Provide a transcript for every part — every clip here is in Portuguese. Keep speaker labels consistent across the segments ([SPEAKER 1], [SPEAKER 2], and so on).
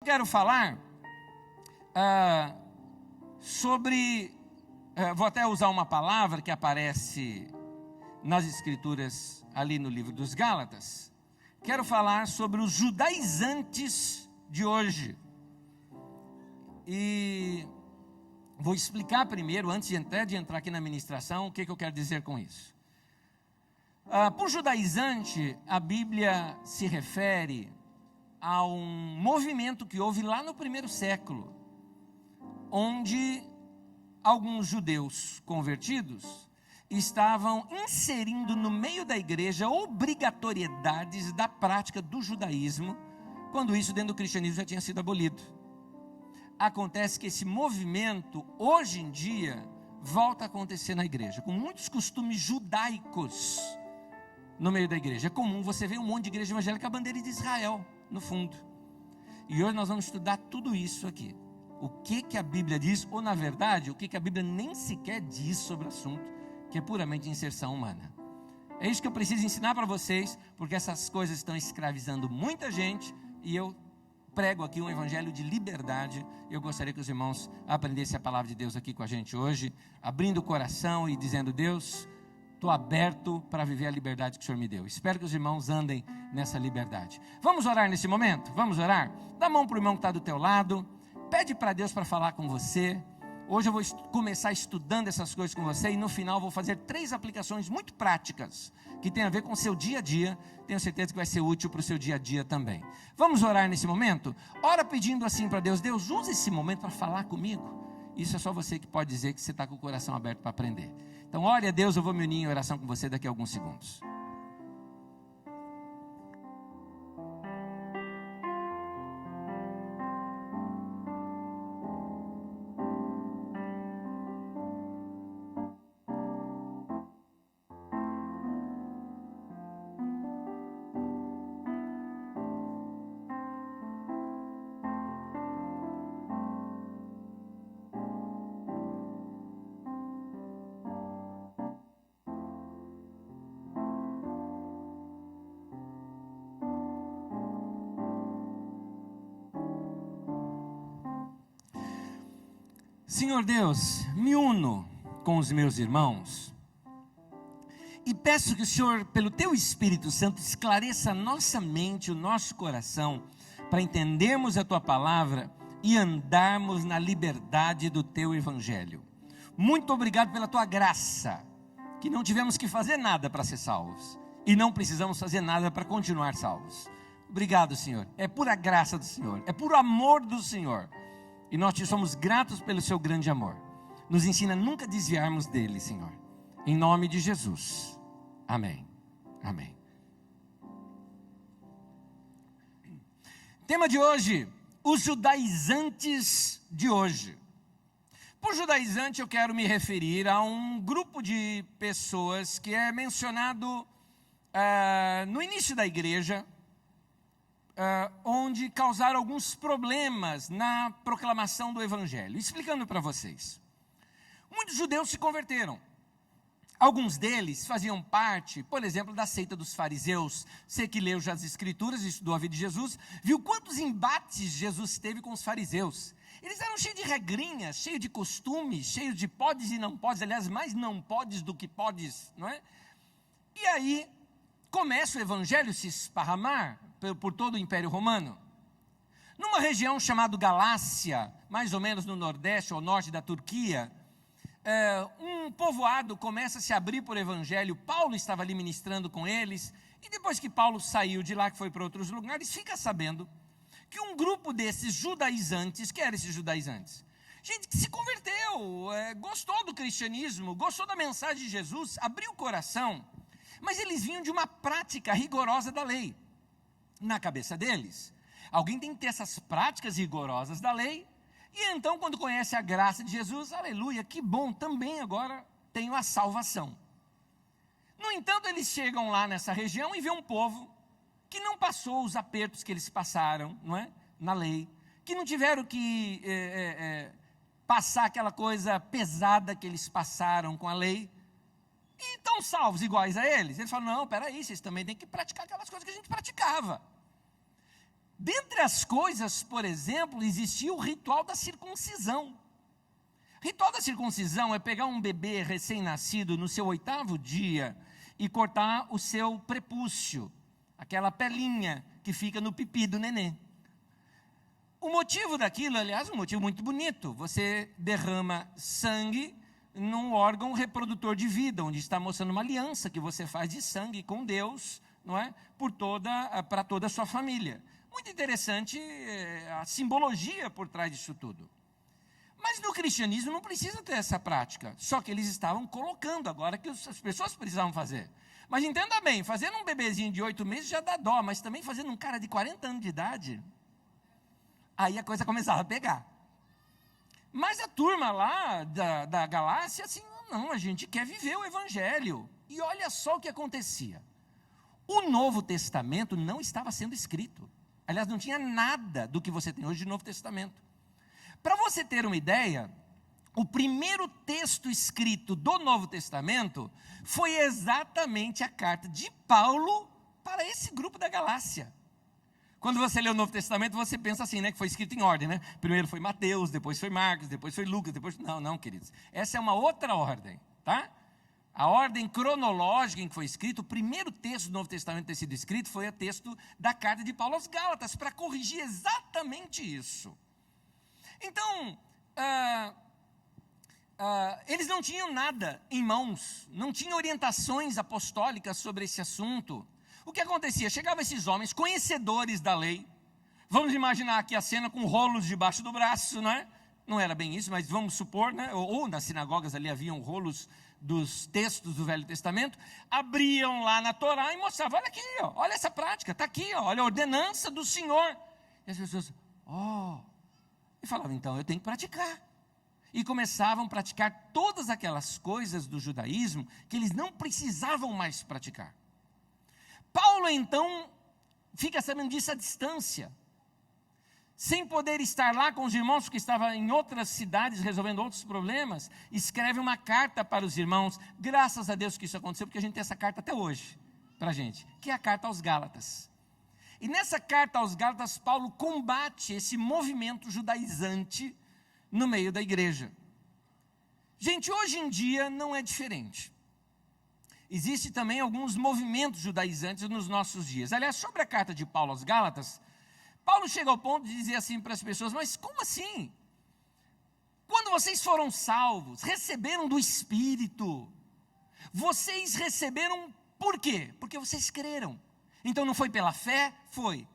[SPEAKER 1] quero falar sobre, vou até usar uma palavra que aparece nas Escrituras, ali no livro dos Gálatas. Quero falar sobre os judaizantes de hoje. E vou explicar primeiro, antes de entrar aqui na ministração, o que eu quero dizer com isso. Por judaizante, a Bíblia se refere a um movimento que houve lá no primeiro século, onde alguns judeus convertidos estavam inserindo no meio da igreja obrigatoriedades da prática do judaísmo, quando isso dentro do cristianismo já tinha sido abolido. Acontece que esse movimento, hoje em dia, volta a acontecer na igreja, com muitos costumes judaicos no meio da igreja. É comum você ver um monte de igreja evangélica com a bandeira de Israel no fundo. E hoje nós vamos estudar tudo isso aqui. O que a Bíblia diz, ou na verdade, o que a Bíblia nem sequer diz sobre o assunto, que é puramente inserção humana. É isso que eu preciso ensinar para vocês, porque essas coisas estão escravizando muita gente, e eu prego aqui um evangelho de liberdade. Eu gostaria que os irmãos aprendessem a palavra de Deus aqui com a gente hoje, abrindo o coração e dizendo: Deus, estou aberto para viver a liberdade que o Senhor me deu. Espero que os irmãos andem nessa liberdade. Vamos orar nesse momento? Vamos orar? Dá a mão para o irmão que está do teu lado, pede para Deus para falar com você. Hoje eu vou começar estudando essas coisas com você, e no final vou fazer 3 aplicações muito práticas, que tem a ver com o seu dia a dia. Tenho certeza que vai ser útil para o seu dia a dia também. Vamos orar nesse momento? Ora pedindo assim para Deus: Deus, usa esse momento para falar comigo. Isso é só você que pode dizer que você está com o coração aberto para aprender. Então ore a Deus, eu vou me unir em oração com você daqui a alguns segundos. Senhor Deus, me uno com os meus irmãos e peço que o Senhor, pelo Teu Espírito Santo, esclareça a nossa mente, o nosso coração, para entendermos a Tua palavra e andarmos na liberdade do Teu Evangelho. Muito obrigado pela Tua graça, que não tivemos que fazer nada para ser salvos e não precisamos fazer nada para continuar salvos. Obrigado, Senhor. É pura graça do Senhor, é puro amor do Senhor. E nós te somos gratos pelo seu grande amor. Nos ensina a nunca desviarmos dele, Senhor. Em nome de Jesus. Amém. Amém. Tema de hoje: os judaizantes de hoje. Por judaizante eu quero me referir a um grupo de pessoas que é mencionado no início da igreja, onde causaram alguns problemas na proclamação do Evangelho. Explicando para vocês. Muitos judeus se converteram. Alguns deles faziam parte, por exemplo, da seita dos fariseus. Você que leu já as Escrituras, estudou a vida de Jesus, viu quantos embates Jesus teve com os fariseus. Eles eram cheios de regrinhas, cheios de costumes, cheios de podes e não podes, aliás, mais não podes do que podes, não é? E aí começa o Evangelho a se esparramar por todo o Império Romano. Numa região chamada Galácia, mais ou menos no nordeste ou norte da Turquia, um povoado começa a se abrir por Evangelho. Paulo estava ali ministrando com eles, e depois que Paulo saiu de lá, que foi para outros lugares, fica sabendo que um grupo desses judaizantes, que eram esses judaizantes? Gente que se converteu, gostou do cristianismo, gostou da mensagem de Jesus, abriu o coração, mas eles vinham de uma prática rigorosa da lei. Na cabeça deles, alguém tem que ter essas práticas rigorosas da lei, e então quando conhece a graça de Jesus, aleluia, que bom, também agora tenho a salvação. No entanto, eles chegam lá nessa região e vê um povo que não passou os apertos que eles passaram, não é? Na lei, que não tiveram que passar aquela coisa pesada que eles passaram com a lei, e estão salvos iguais a eles. Eles falam: não, peraí, vocês também têm que praticar aquelas coisas que a gente praticava. Dentre as coisas, por exemplo, existia o ritual da circuncisão. O ritual da circuncisão é pegar um bebê recém-nascido no seu 8º dia e cortar o seu prepúcio, aquela pelinha que fica no pipi do nenê. O motivo daquilo, aliás, um motivo muito bonito, você derrama sangue num órgão reprodutor de vida, onde está mostrando uma aliança que você faz de sangue com Deus, não é? Para toda a sua família. Muito interessante a simbologia por trás disso tudo. Mas no cristianismo não precisa ter essa prática, só que eles estavam colocando agora que as pessoas precisavam fazer. Mas entenda bem, fazendo um bebezinho de 8 meses já dá dó, mas também fazendo um cara de 40 anos de idade, aí a coisa começava a pegar. Mas a turma lá da Galácia, assim, não, a gente quer viver o Evangelho. E olha só o que acontecia. O Novo Testamento não estava sendo escrito. Aliás, não tinha nada do que você tem hoje de Novo Testamento. Para você ter uma ideia, o primeiro texto escrito do Novo Testamento foi exatamente a carta de Paulo para esse grupo da Galácia. Quando você lê o Novo Testamento, você pensa assim, né, que foi escrito em ordem, né? Primeiro foi Mateus, depois foi Marcos, depois foi Lucas, depois... Não, queridos. Essa é uma outra ordem, tá? A ordem cronológica em que foi escrito, o primeiro texto do Novo Testamento a ter sido escrito foi o texto da carta de Paulo aos Gálatas, para corrigir exatamente isso. Então, eles não tinham nada em mãos, não tinham orientações apostólicas sobre esse assunto. O que acontecia? Chegavam esses homens, conhecedores da lei, vamos imaginar aqui a cena com rolos debaixo do braço, não é? Não era bem isso, mas vamos supor, né? Ou nas sinagogas ali haviam rolos dos textos do Velho Testamento, abriam lá na Torá e mostravam, olha aqui, ó, olha essa prática, está aqui, ó, olha a ordenança do Senhor. E as pessoas, e falavam, então eu tenho que praticar. E começavam a praticar todas aquelas coisas do judaísmo que eles não precisavam mais praticar. Paulo, então, fica sabendo disso à distância, sem poder estar lá com os irmãos, que estavam em outras cidades resolvendo outros problemas, escreve uma carta para os irmãos. Graças a Deus que isso aconteceu, porque a gente tem essa carta até hoje, para a gente, que é a carta aos Gálatas. E nessa carta aos Gálatas, Paulo combate esse movimento judaizante no meio da igreja. Gente, hoje em dia não é diferente. Existem também alguns movimentos judaizantes nos nossos dias. Aliás, sobre a carta de Paulo aos Gálatas, Paulo chega ao ponto de dizer assim para as pessoas, mas como assim? Quando vocês foram salvos, receberam do Espírito, vocês receberam por quê? Porque vocês creram. Então não foi pela fé? Foi.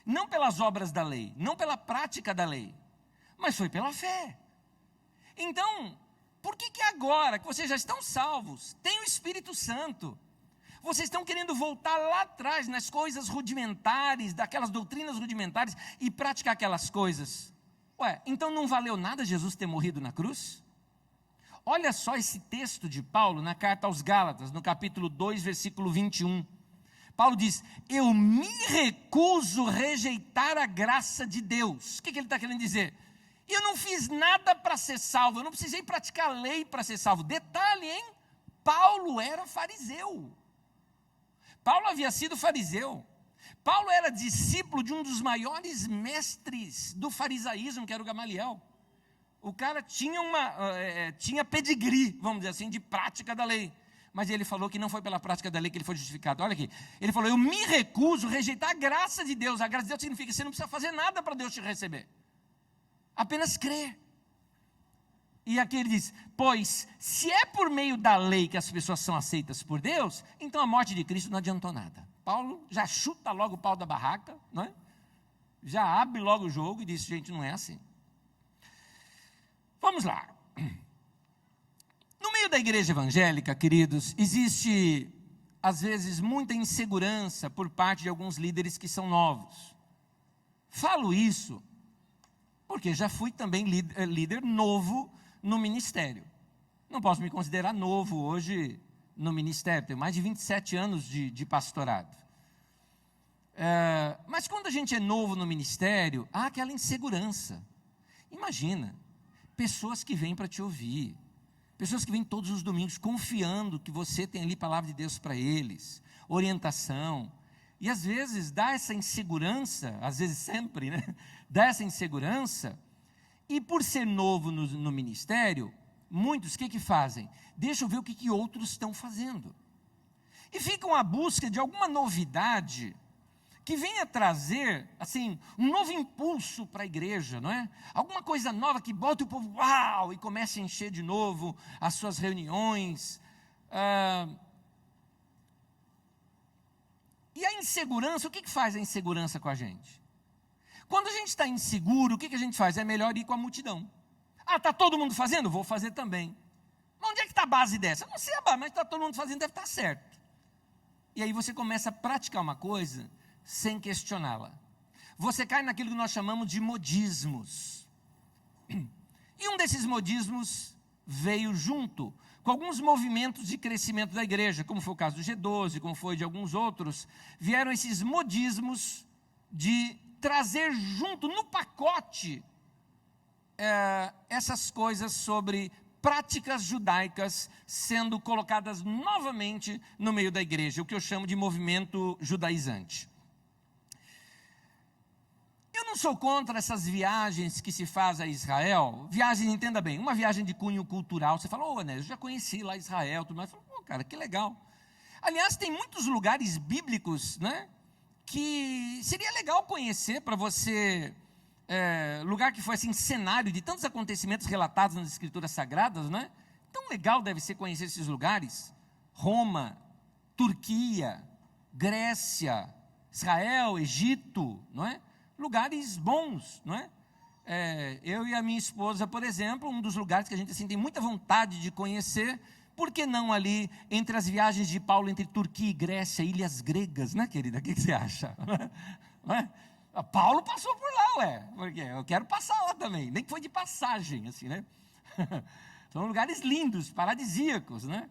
[SPEAKER 1] Não pelas obras da lei, não pela prática da lei, mas foi pela fé. Então, por que agora que vocês já estão salvos, tem o Espírito Santo, vocês estão querendo voltar lá atrás nas coisas rudimentares, daquelas doutrinas rudimentares e praticar aquelas coisas? Então não valeu nada Jesus ter morrido na cruz? Olha só esse texto de Paulo na carta aos Gálatas, no capítulo 2, versículo 21. Paulo diz, eu me recuso a rejeitar a graça de Deus. O que ele está querendo dizer? Eu não fiz nada para ser salvo, eu não precisei praticar a lei para ser salvo. Detalhe, hein? Paulo era fariseu. Paulo havia sido fariseu. Paulo era discípulo de um dos maiores mestres do farisaísmo, que era o Gamaliel. O cara tinha pedigree, vamos dizer assim, de prática da lei. Mas ele falou que não foi pela prática da lei que ele foi justificado. Olha aqui, ele falou, eu me recuso a rejeitar a graça de Deus. A graça de Deus significa que você não precisa fazer nada para Deus te receber. Apenas crer. E aqui ele diz, pois se é por meio da lei que as pessoas são aceitas por Deus, então a morte de Cristo não adiantou nada. Paulo já chuta logo o pau da barraca, não é? Já abre logo o jogo e diz, gente, não é assim. Vamos lá. No meio da igreja evangélica, queridos, existe às vezes muita insegurança por parte de alguns líderes que são novos. Falo isso porque já fui também líder novo no ministério. Não posso me considerar novo hoje no ministério, tenho mais de 27 anos de pastorado. Mas quando a gente é novo no ministério, há aquela insegurança. Imagina, pessoas que vêm para te ouvir, pessoas que vêm todos os domingos confiando que você tem ali a palavra de Deus para eles, orientação. E às vezes dá essa insegurança, às vezes sempre, né? Dá essa insegurança, e por ser novo no ministério, muitos o que fazem? Deixa eu ver o que outros estão fazendo. E ficam à busca de alguma novidade que venha trazer, assim, um novo impulso para a igreja, não é? Alguma coisa nova que bote o povo, uau, e comece a encher de novo as suas reuniões. E a insegurança, o que faz a insegurança com a gente? Quando a gente está inseguro, o que a gente faz? É melhor ir com a multidão. Ah, está todo mundo fazendo? Vou fazer também. Mas onde é que está a base dessa? Não sei a base, mas está todo mundo fazendo, deve estar certo. E aí você começa a praticar uma coisa sem questioná-la. Você cai naquilo que nós chamamos de modismos. E um desses modismos veio junto com alguns movimentos de crescimento da igreja, como foi o caso do G12, como foi de alguns outros. Vieram esses modismos de trazer junto, no pacote, essas coisas sobre práticas judaicas sendo colocadas novamente no meio da igreja, o que eu chamo de movimento judaizante. Eu não sou contra essas viagens que se faz a Israel. Viagem, entenda bem, uma viagem de cunho cultural. Você fala, Anésio, eu já conheci lá Israel, tudo mais. Eu falo, cara, que legal. Aliás, tem muitos lugares bíblicos, né, que seria legal conhecer para você, lugar que foi assim, cenário de tantos acontecimentos relatados nas Escrituras Sagradas, né? Tão legal deve ser conhecer esses lugares. Roma, Turquia, Grécia, Israel, Egito, não é? Lugares bons, não é? Eu e a minha esposa, por exemplo, um dos lugares que a gente assim, tem muita vontade de conhecer, por que não ali, entre as viagens de Paulo, entre Turquia e Grécia, ilhas gregas, né, querida? O que você acha? Não é? Paulo passou por lá, porque eu quero passar lá também, nem que foi de passagem, assim, né? São lugares lindos, paradisíacos, né?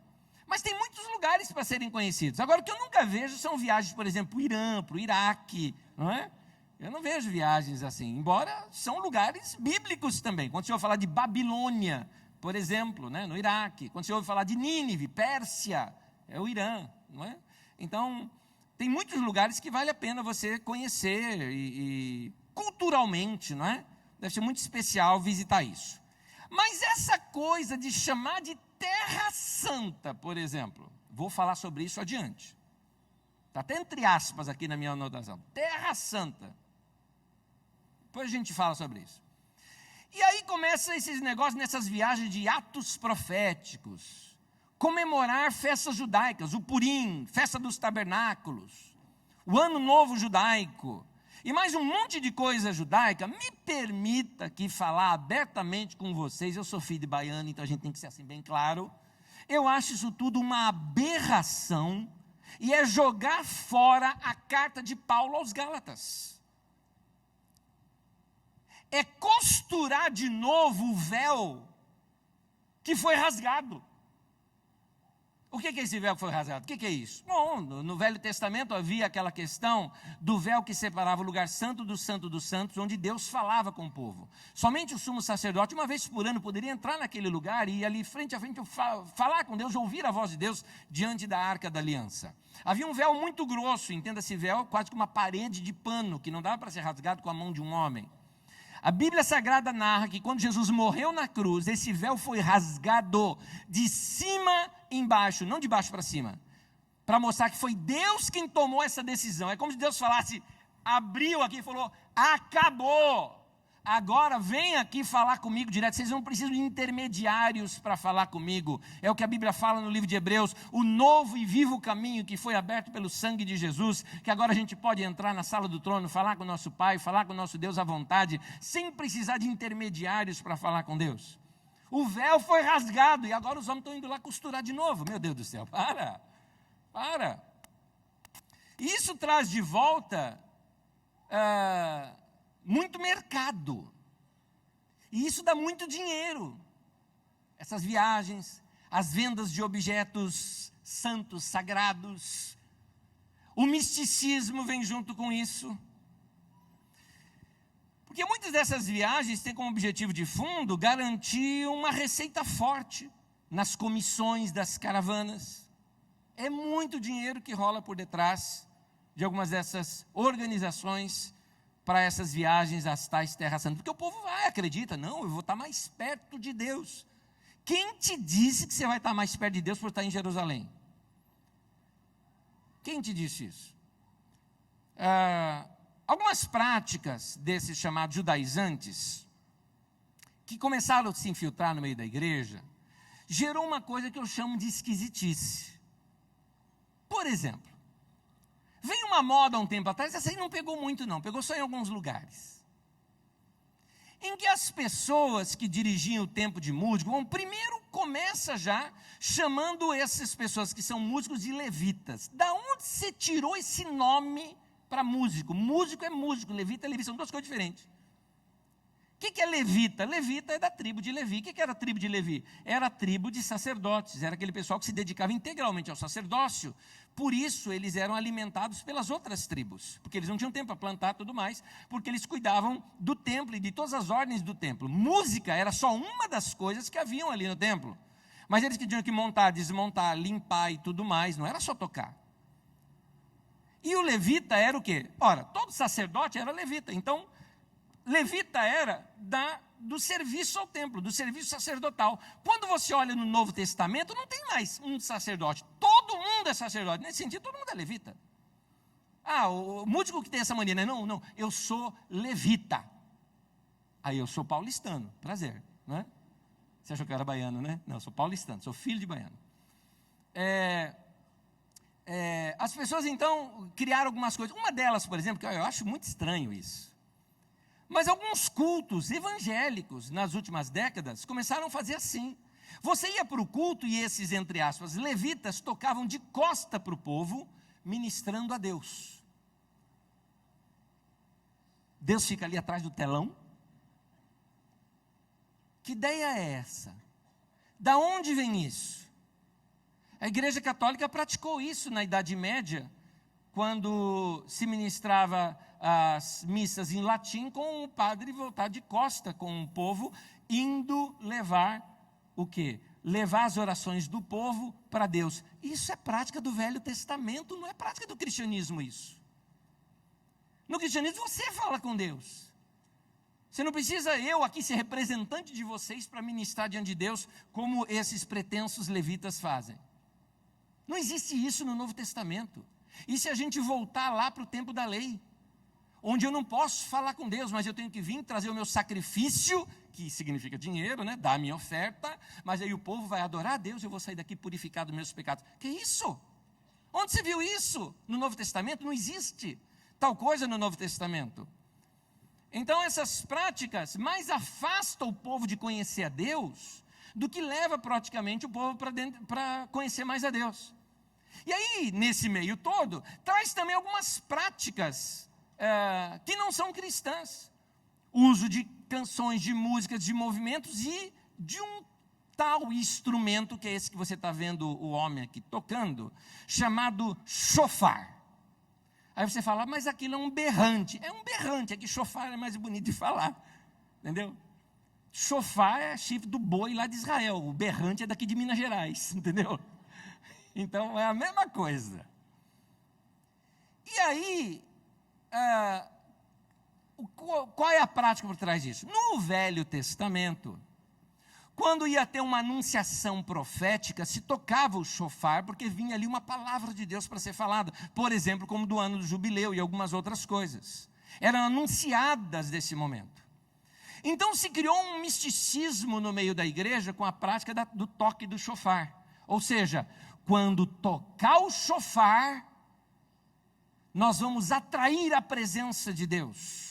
[SPEAKER 1] Mas tem muitos lugares para serem conhecidos. Agora, o que eu nunca vejo são viagens, por exemplo, para o Irã, para o Iraque, não é? Eu não vejo viagens assim, embora são lugares bíblicos também. Quando você ouve falar de Babilônia, por exemplo, né, no Iraque, quando você ouve falar de Nínive, Pérsia, é o Irã, não é? Então, tem muitos lugares que vale a pena você conhecer e culturalmente, não é? Deve ser muito especial visitar isso. Mas essa coisa de chamar de Terra Santa, por exemplo, vou falar sobre isso adiante. Está até entre aspas aqui na minha anotação. Terra Santa. Depois a gente fala sobre isso. E aí começam esses negócios nessas viagens de atos proféticos. Comemorar festas judaicas, o Purim, festa dos tabernáculos, o Ano Novo judaico, e mais um monte de coisa judaica. Me permita aqui falar abertamente com vocês, eu sou filho de baiano, então a gente tem que ser assim bem claro. Eu acho isso tudo uma aberração, e é jogar fora a carta de Paulo aos Gálatas. É costurar de novo o véu que foi rasgado. O que é esse véu que foi rasgado? O que é isso? Bom, no Velho Testamento havia aquela questão do véu que separava o lugar santo dos santos, onde Deus falava com o povo. Somente o sumo sacerdote, uma vez por ano, poderia entrar naquele lugar e ir ali frente a frente falar com Deus, ouvir a voz de Deus diante da Arca da Aliança. Havia um véu muito grosso, entenda-se véu, quase que uma parede de pano, que não dava para ser rasgado com a mão de um homem. A Bíblia Sagrada narra que quando Jesus morreu na cruz, esse véu foi rasgado de cima embaixo, não de baixo para cima, para mostrar que foi Deus quem tomou essa decisão. É como se Deus falasse, abriu aqui e falou, acabou, agora vem aqui falar comigo direto, vocês não precisam de intermediários para falar comigo. É o que a Bíblia fala no livro de Hebreus, o novo e vivo caminho que foi aberto pelo sangue de Jesus, que agora a gente pode entrar na sala do trono, falar com o nosso Pai, falar com o nosso Deus à vontade, sem precisar de intermediários para falar com Deus. O véu foi rasgado e agora os homens estão indo lá costurar de novo. Meu Deus do céu, para. Isso traz de volta muito mercado. E isso dá muito dinheiro. Essas viagens, as vendas de objetos santos, sagrados. O misticismo vem junto com isso. Porque muitas dessas viagens têm como objetivo de fundo garantir uma receita forte nas comissões das caravanas. É muito dinheiro que rola por detrás de algumas dessas organizações para essas viagens às tais terras santas. Porque o povo vai, acredita, não, eu vou estar mais perto de Deus. Quem te disse que você vai estar mais perto de Deus por estar em Jerusalém? Quem te disse isso? Algumas práticas desses chamados judaizantes, que começaram a se infiltrar no meio da igreja, gerou uma coisa que eu chamo de esquisitice. Por exemplo, veio uma moda há um tempo atrás, essa aí não pegou muito não, pegou só em alguns lugares, em que as pessoas que dirigiam o templo de músico, bom, primeiro começa já chamando essas pessoas que são músicos de levitas. Da onde você tirou esse nome para músico? Músico é músico, levita é levita, são duas coisas diferentes. O que é levita? Levita é da tribo de Levi. O que era a tribo de Levi? Era a tribo de sacerdotes, era aquele pessoal que se dedicava integralmente ao sacerdócio. Por isso eles eram alimentados pelas outras tribos, porque eles não tinham tempo para plantar e tudo mais, porque eles cuidavam do templo e de todas as ordens do templo. Música era só uma das coisas que haviam ali no templo, mas eles que tinham que montar, desmontar, limpar e tudo mais, não era só tocar. E o levita era o quê? Ora, todo sacerdote era levita, então levita era do serviço ao templo, do serviço sacerdotal. Quando você olha no Novo Testamento, não tem mais um sacerdote, todo mundo é sacerdote. Nesse sentido, todo mundo é levita. O músico que tem essa mania, né? Não, eu sou levita. Aí eu sou paulistano, prazer, né? Você achou que eu era baiano, né? Não, eu sou paulistano, sou filho de baiano. As pessoas então criaram algumas coisas. Uma delas, por exemplo, que eu acho muito estranho isso, mas alguns cultos evangélicos nas últimas décadas começaram a fazer assim. Você ia para o culto e esses, entre aspas, levitas tocavam de costa para o povo, ministrando a Deus. Deus fica ali atrás do telão. Que ideia é essa? Da onde vem isso? A Igreja Católica praticou isso na Idade Média, quando se ministrava as missas em latim, com o padre voltar de costa com o povo, indo levar o quê? Levar as orações do povo para Deus. Isso é prática do Velho Testamento, não é prática do cristianismo isso. No cristianismo você fala com Deus. Você não precisa eu aqui ser representante de vocês para ministrar diante de Deus, como esses pretensos levitas fazem. Não existe isso no Novo Testamento. E se a gente voltar lá para o tempo da lei, onde eu não posso falar com Deus, mas eu tenho que vir trazer o meu sacrifício, que significa dinheiro, né? Dar a minha oferta, mas aí o povo vai adorar a Deus e eu vou sair daqui purificado dos meus pecados. Que isso? Onde você viu isso? No Novo Testamento não existe tal coisa no Novo Testamento. Então essas práticas mais afastam o povo de conhecer a Deus, do que leva praticamente o povo para conhecer mais a Deus. E aí, nesse meio todo, traz também algumas práticas que não são cristãs. Uso de canções, de músicas, de movimentos e de um tal instrumento, que é esse que você está vendo o homem aqui tocando, chamado shofar. Aí você fala, mas aquilo é um berrante. É um berrante, é que shofar é mais bonito de falar, entendeu? Shofar é chifre do boi lá de Israel, o berrante é daqui de Minas Gerais, entendeu? Então é a mesma coisa. E aí, qual é a prática por trás disso? No Velho Testamento, quando ia ter uma anunciação profética, se tocava o shofar, porque vinha ali uma palavra de Deus para ser falada, por exemplo, como do ano do jubileu e algumas outras coisas. Eram anunciadas desse momento. Então se criou um misticismo no meio da igreja com a prática do toque do shofar. Ou seja, quando tocar o shofar, nós vamos atrair a presença de Deus.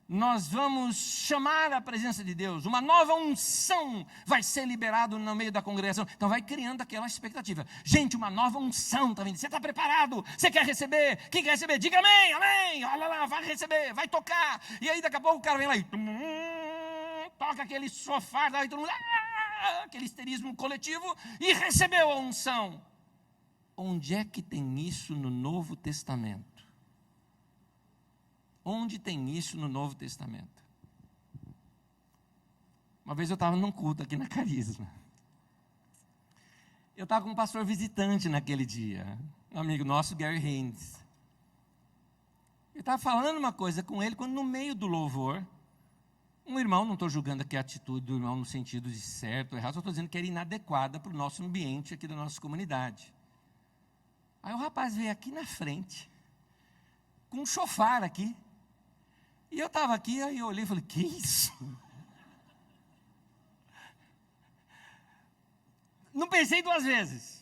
[SPEAKER 1] Nós vamos chamar a presença de Deus. Uma nova unção vai ser liberada no meio da congregação. Então vai criando aquela expectativa. Gente, uma nova unção está vindo. Você está preparado? Você quer receber? Quem quer receber? Diga amém, amém. Olha lá, vai receber, vai tocar. E aí daqui a pouco o cara vem lá e toca aquele shofar, daí todo mundo, aquele histerismo coletivo, e recebeu a unção. Onde é que tem isso no Novo Testamento? Onde tem isso no Novo Testamento? Uma vez eu estava num culto aqui na Carisma. Eu estava com um pastor visitante naquele dia, um amigo nosso, Gary Haynes. Eu estava falando uma coisa com ele, quando no meio do louvor, um irmão, não estou julgando aqui a atitude do irmão no sentido de certo ou errado, só estou dizendo que era inadequada para o nosso ambiente aqui da nossa comunidade. Aí o rapaz veio aqui na frente, com um chofar aqui, e eu estava aqui, aí eu olhei e falei, que isso? Não pensei duas vezes.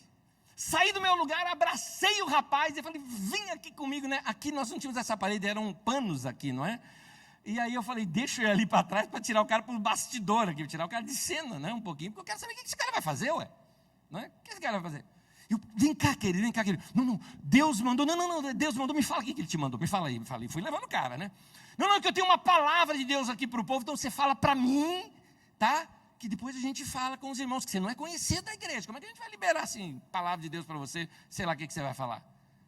[SPEAKER 1] Saí do meu lugar, abracei o rapaz e falei, vem aqui comigo, né? Aqui nós não tínhamos essa parede, eram panos aqui, não é? E aí eu falei, deixa eu ir ali para trás para tirar o cara para o bastidor aqui, tirar o cara de cena, né? Um pouquinho, porque eu quero saber o que esse cara vai fazer, ué. Não é? O que esse cara vai fazer? Eu, vem cá, querido, vem cá, querido. Não, Deus mandou, não, Deus mandou, me fala o que ele te mandou, me fala aí, me fala aí. Fui levando o cara, né? Não, que eu tenho uma palavra de Deus aqui para o povo, então você fala para mim, tá? Que depois a gente fala com os irmãos, que você não é conhecido da igreja. Como é que a gente vai liberar, assim, palavra de Deus para você, sei lá o que você vai falar?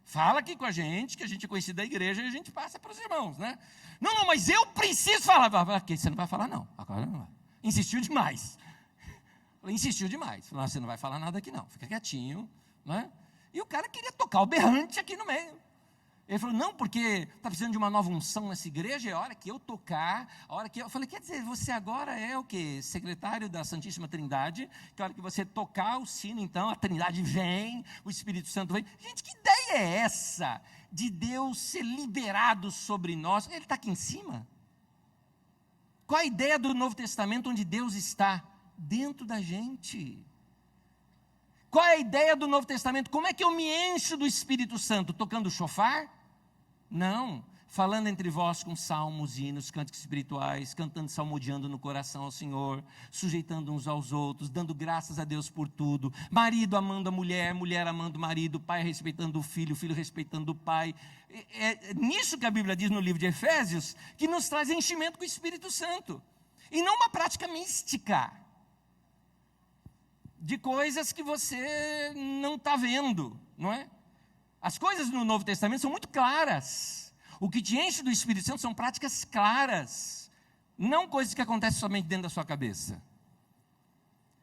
[SPEAKER 1] Fala aqui com a gente, que a gente é conhecido da igreja, e a gente passa para os irmãos, né? Não, mas eu preciso falar. Aqui você não vai falar, não. Agora não vai. Insistiu demais. Insistiu demais. Falou, você não vai falar nada aqui, não. Fica quietinho, né? E o cara queria tocar o berrante aqui no meio. Ele falou, não, porque está precisando de uma nova unção nessa igreja, é a hora que eu tocar, a hora que eu... falei, quer dizer, você agora é o quê? Secretário da Santíssima Trindade, que a hora que você tocar o sino, então, a Trindade vem, o Espírito Santo vem. Gente, que ideia é essa de Deus ser liberado sobre nós? Ele está aqui em cima. Qual a ideia do Novo Testamento onde Deus está? Dentro da gente. Qual é a ideia do Novo Testamento? Como é que eu me encho do Espírito Santo? Tocando chofar? Não, falando entre vós com salmos, hinos, cânticos espirituais, cantando, salmodiando no coração ao Senhor, sujeitando uns aos outros, dando graças a Deus por tudo, marido amando a mulher, mulher amando o marido, pai respeitando o filho respeitando o pai. É nisso que a Bíblia diz no livro de Efésios, que nos traz enchimento com o Espírito Santo, e não uma prática mística, de coisas que você não está vendo, não é? As coisas no Novo Testamento são muito claras. O que te enche do Espírito Santo são práticas claras, não coisas que acontecem somente dentro da sua cabeça.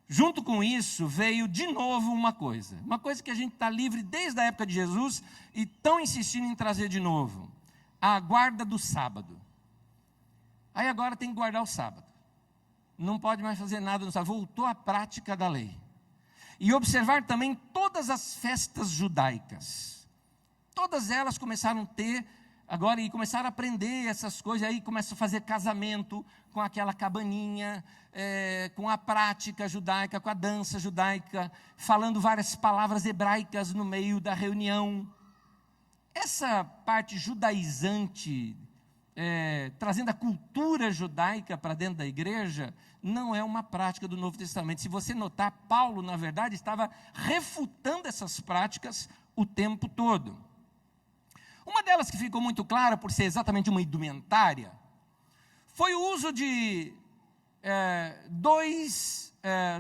[SPEAKER 1] Junto com isso, veio de novo uma coisa que a gente está livre desde a época de Jesus e estão insistindo em trazer de novo: a guarda do sábado. Aí agora tem que guardar o sábado. Não pode mais fazer nada no sábado. Voltou à prática da lei. E observar também todas as festas judaicas. Todas elas começaram a ter, agora, e começaram a aprender essas coisas, aí começam a fazer casamento com aquela cabaninha, com a prática judaica, com a dança judaica, falando várias palavras hebraicas no meio da reunião. Essa parte judaizante, trazendo a cultura judaica para dentro da igreja, não é uma prática do Novo Testamento. Se você notar, Paulo, na verdade, estava refutando essas práticas o tempo todo. Uma delas que ficou muito clara, por ser exatamente uma indumentária, foi o uso de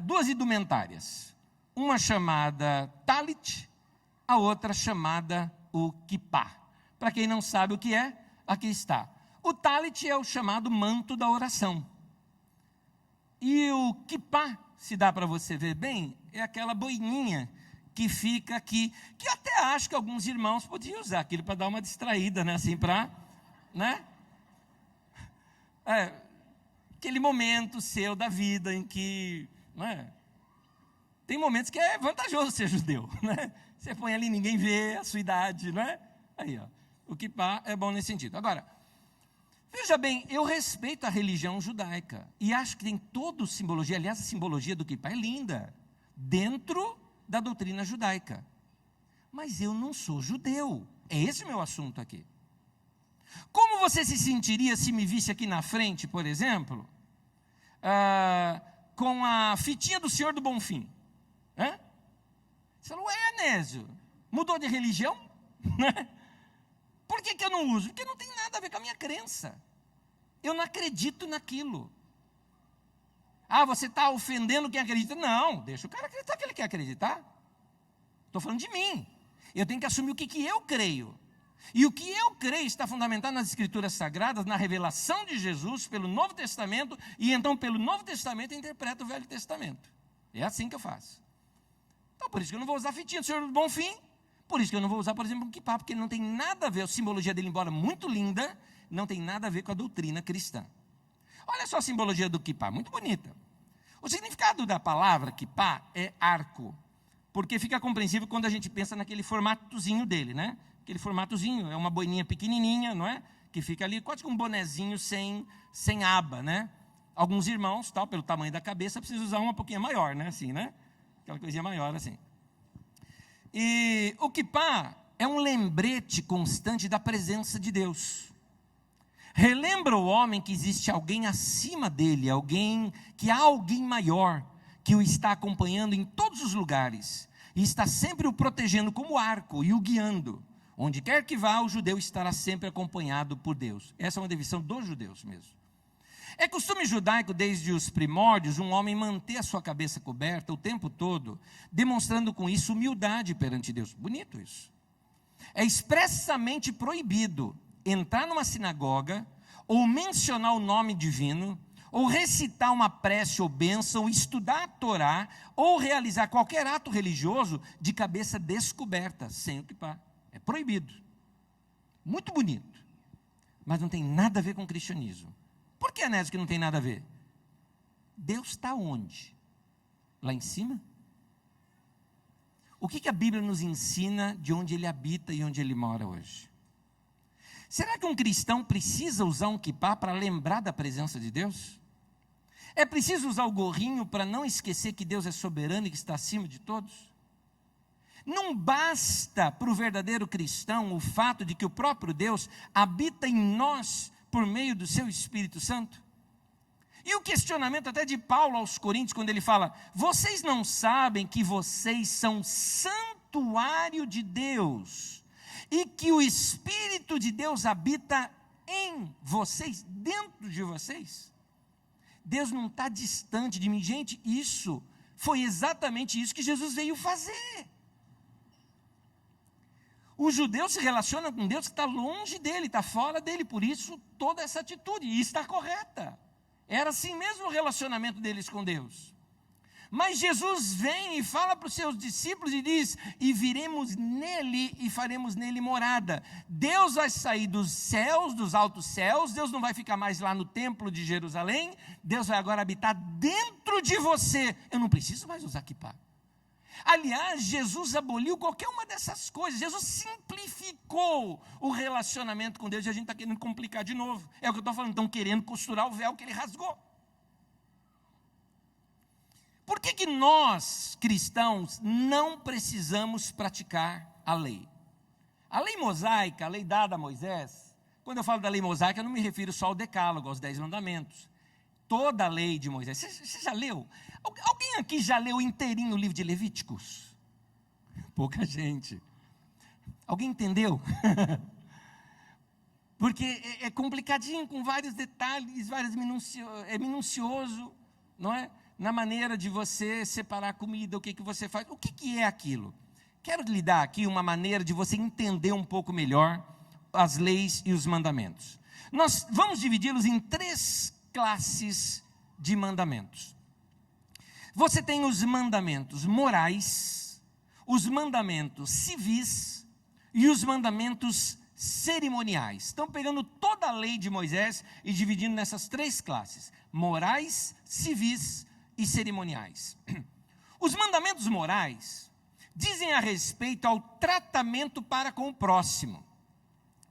[SPEAKER 1] duas indumentárias. Uma chamada talit, a outra chamada o kippá. Para quem não sabe o que é, aqui está. O talit é o chamado manto da oração. E o kippá, se dá para você ver bem, é aquela boininha que fica aqui, que eu até acho que alguns irmãos podiam usar aquilo para dar uma distraída, né? Assim, para, né? Aquele momento seu da vida em que, né? Tem momentos que é vantajoso ser judeu, né? Você põe ali, ninguém vê a sua idade, né? Aí, ó, o kippá é bom nesse sentido. Agora, veja bem, eu respeito a religião judaica e acho que tem toda simbologia. Aliás, a simbologia do kippá é linda, dentro da doutrina judaica. Mas eu não sou judeu. É esse o meu assunto aqui. Como você se sentiria se me visse aqui na frente, por exemplo, com a fitinha do Senhor do Bonfim? Você falou, Anésio, mudou de religião? Por que eu não uso? Porque não tem nada a ver com a minha crença. Eu não acredito naquilo. Você está ofendendo quem acredita? Não, deixa o cara acreditar que ele quer acreditar. Estou falando de mim. Eu tenho que assumir o que eu creio. E o que eu creio está fundamentado nas Escrituras Sagradas, na revelação de Jesus pelo Novo Testamento, e então pelo Novo Testamento eu interpreto o Velho Testamento. É assim que eu faço. Então por isso que eu não vou usar fitinha do Senhor do Bonfim, Por isso que eu não vou usar, por exemplo, um kippah, porque ele não tem nada a ver, a simbologia dele, embora muito linda, não tem nada a ver com a doutrina cristã. Olha só a simbologia do kippah, muito bonita. O significado da palavra kippah é arco, porque fica compreensível quando a gente pensa naquele formatozinho dele, né? Aquele formatozinho, é uma boininha pequenininha, não é? Que fica ali, quase que um bonezinho sem aba, né? Alguns irmãos, tal, pelo tamanho da cabeça, precisam usar uma pouquinho maior, né? Assim, né? Aquela coisinha maior, assim. E o kippah é um lembrete constante da presença de Deus. Relembra o homem que existe alguém acima dele, que há alguém maior, que o está acompanhando em todos os lugares, e está sempre o protegendo como arco e o guiando. Onde quer que vá, o judeu estará sempre acompanhado por Deus. Essa é uma definição dos judeus mesmo. É costume judaico, desde os primórdios, um homem manter a sua cabeça coberta o tempo todo, demonstrando com isso humildade perante Deus. Bonito isso. É expressamente proibido entrar numa sinagoga, ou mencionar o nome divino, ou recitar uma prece ou bênção, estudar a Torá, ou realizar qualquer ato religioso de cabeça descoberta, sem o kippah. É proibido. Muito bonito. Mas não tem nada a ver com o cristianismo. Por que, Anésio, que não tem nada a ver? Deus está onde? Lá em cima? O que a Bíblia nos ensina de onde Ele habita e onde Ele mora hoje? Será que um cristão precisa usar um kippah para lembrar da presença de Deus? É preciso usar o gorrinho para não esquecer que Deus é soberano e que está acima de todos? Não basta para o verdadeiro cristão o fato de que o próprio Deus habita em nós por meio do seu Espírito Santo? E o questionamento até de Paulo aos Coríntios, quando ele fala: vocês não sabem que vocês são santuário de Deus, e que o Espírito de Deus habita em vocês, dentro de vocês? Deus não está distante de mim. Gente, isso foi exatamente isso que Jesus veio fazer. O judeu se relaciona com Deus que está longe dele, está fora dele, por isso toda essa atitude, e está correta. Era assim mesmo o relacionamento deles com Deus. Mas Jesus vem e fala para os seus discípulos e diz: e viremos nele e faremos nele morada. Deus vai sair dos céus, dos altos céus, Deus não vai ficar mais lá no templo de Jerusalém, Deus vai agora habitar dentro de você. Eu não preciso mais usar kippah. Aliás, Jesus aboliu qualquer uma dessas coisas. Jesus simplificou o relacionamento com Deus, e a gente está querendo complicar de novo. É o que eu estou falando, estão querendo costurar o véu que ele rasgou. Por que nós, cristãos, não precisamos praticar a lei? A lei mosaica, a lei dada a Moisés, quando eu falo da lei mosaica, eu não me refiro só ao decálogo, aos 10 mandamentos. Toda a lei de Moisés. Você já leu? Alguém aqui já leu inteirinho o livro de Levíticos? Pouca gente. Alguém entendeu? Porque é complicadinho, com vários detalhes, é minucioso, não é? Na maneira de você separar a comida, o que você faz. O que é aquilo? Quero lhe dar aqui uma maneira de você entender um pouco melhor as leis e os mandamentos. Nós vamos dividi-los em 3 classes de mandamentos. Você tem os mandamentos morais, os mandamentos civis e os mandamentos cerimoniais. Estão pegando toda a lei de Moisés e dividindo nessas 3 classes: morais, civis e cerimoniais. Os mandamentos morais dizem a respeito ao tratamento para com o próximo.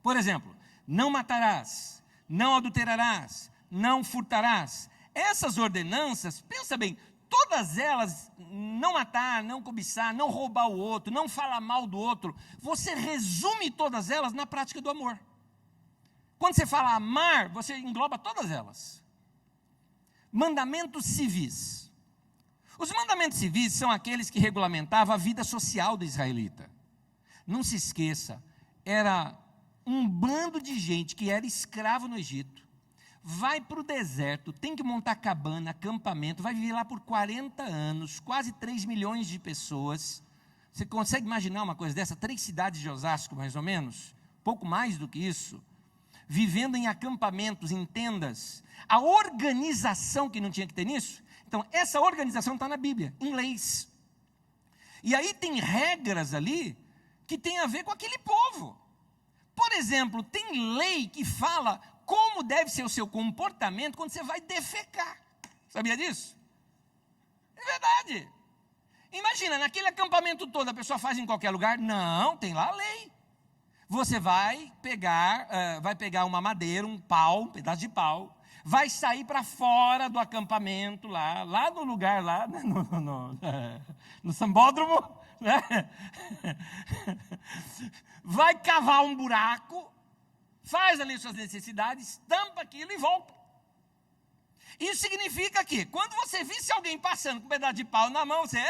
[SPEAKER 1] Por exemplo, não matarás, não adulterarás, não furtarás. Essas ordenanças, pensa bem, todas elas, não matar, não cobiçar, não roubar o outro, não falar mal do outro, você resume todas elas na prática do amor. Quando você fala amar, você engloba todas elas. Mandamentos civis. Os mandamentos civis são aqueles que regulamentavam a vida social do israelita. Não se esqueça, era um bando de gente que era escravo no Egito, vai para o deserto, tem que montar cabana, acampamento, vai viver lá por 40 anos, quase 3 milhões de pessoas. Você consegue imaginar uma coisa dessa? 3 cidades de Osasco, mais ou menos, pouco mais do que isso, vivendo em acampamentos, em tendas. A organização que não tinha que ter nisso. Então, essa organização está na Bíblia, em leis. E aí tem regras ali que tem a ver com aquele povo. Por exemplo, tem lei que fala como deve ser o seu comportamento quando você vai defecar. Sabia disso? É verdade. Imagina, naquele acampamento todo, a pessoa faz em qualquer lugar? Não, tem lá a lei. Você vai pegar uma madeira, um pau, um pedaço de pau, vai sair para fora do acampamento, lá no lugar, lá no sambódromo, né? Vai cavar um buraco, faz ali suas necessidades, tampa aquilo e volta. Isso significa que, quando você visse alguém passando com um pedaço de pau na mão, você,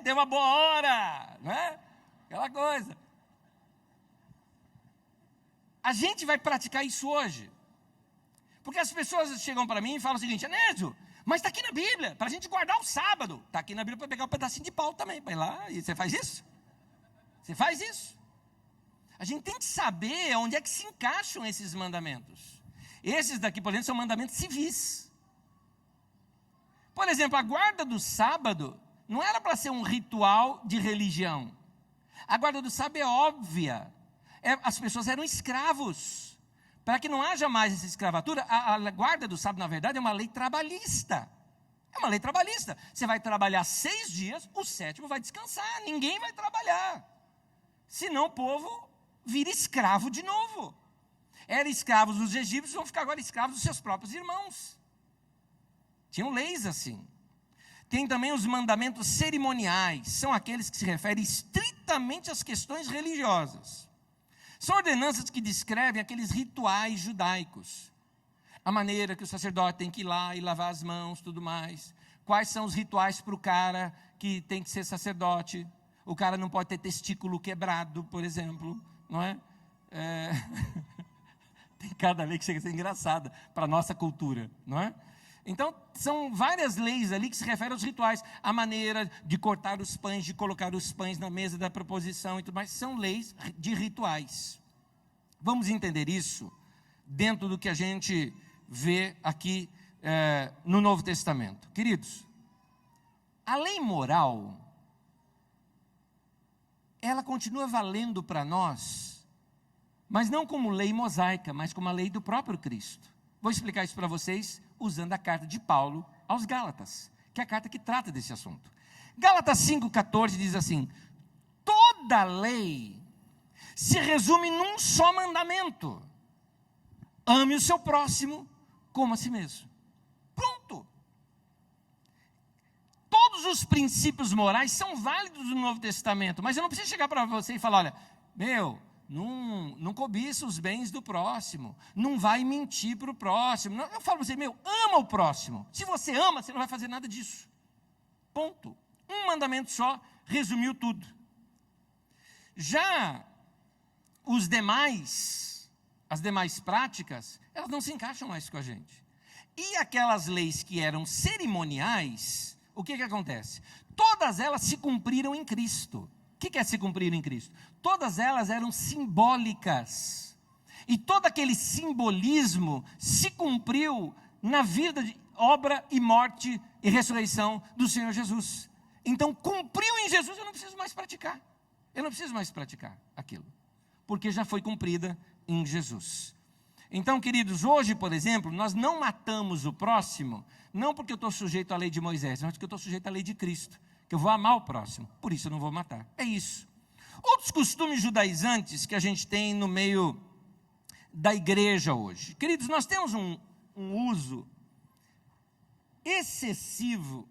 [SPEAKER 1] deu uma boa hora, né? Aquela coisa. A gente vai praticar isso hoje. Porque as pessoas chegam para mim e falam o seguinte: Anésio, mas está aqui na Bíblia, para a gente guardar o sábado. Está aqui na Bíblia para pegar um pedacinho de pau também. Vai lá e você faz isso? Você faz isso? A gente tem que saber onde é que se encaixam esses mandamentos. Esses daqui, por exemplo, são mandamentos civis. Por exemplo, a guarda do sábado não era para ser um ritual de religião. A guarda do sábado é óbvia. As pessoas eram escravos. Para que não haja mais essa escravatura, a guarda do sábado, na verdade, é uma lei trabalhista. É uma lei trabalhista. Você vai trabalhar 6 dias, o 7º vai descansar. Ninguém vai trabalhar. Senão o povo vira escravo de novo. Eram escravos dos egípcios, vão ficar agora escravos dos seus próprios irmãos. Tinham leis assim. Tem também os mandamentos cerimoniais. São aqueles que se referem estritamente às questões religiosas. São ordenanças que descrevem aqueles rituais judaicos. A maneira que o sacerdote tem que ir lá e lavar as mãos, tudo mais. Quais são os rituais para o cara que tem que ser sacerdote. O cara não pode ter testículo quebrado, por exemplo. Não é? Tem cada lei que chega a ser engraçada para a nossa cultura, não é? Então, são várias leis ali que se referem aos rituais. A maneira de cortar os pães, de colocar os pães na mesa da proposição e tudo mais. São leis de rituais. Vamos entender isso dentro do que a gente vê aqui no Novo Testamento. Queridos, a lei moral, ela continua valendo para nós, mas não como lei mosaica, mas como a lei do próprio Cristo. Vou explicar isso para vocês usando a carta de Paulo aos Gálatas, que é a carta que trata desse assunto. Gálatas 5,14 diz assim: toda lei se resume num só mandamento: ame o seu próximo como a si mesmo. Pronto. Todos os princípios morais são válidos no Novo Testamento, mas eu não preciso chegar para você e falar: olha, não cobiça os bens do próximo, não vai mentir para o próximo. Não, eu falo para você, ama o próximo. Se você ama, você não vai fazer nada disso. Ponto. Um mandamento só resumiu tudo. Já as demais práticas, elas não se encaixam mais com a gente. E aquelas leis que eram cerimoniais, o que acontece? Todas elas se cumpriram em Cristo. O que é se cumprir em Cristo? Todas elas eram simbólicas. E todo aquele simbolismo se cumpriu na vida, obra e morte e ressurreição do Senhor Jesus. Então, cumpriu em Jesus, eu não preciso mais praticar. Eu não preciso mais praticar aquilo, porque já foi cumprida em Jesus. Então, queridos, hoje, por exemplo, nós não matamos o próximo, não porque eu estou sujeito à lei de Moisés, mas porque eu estou sujeito à lei de Cristo, que eu vou amar o próximo, por isso eu não vou matar. É isso. Outros costumes judaizantes que a gente tem no meio da igreja hoje. Queridos, nós temos um uso excessivo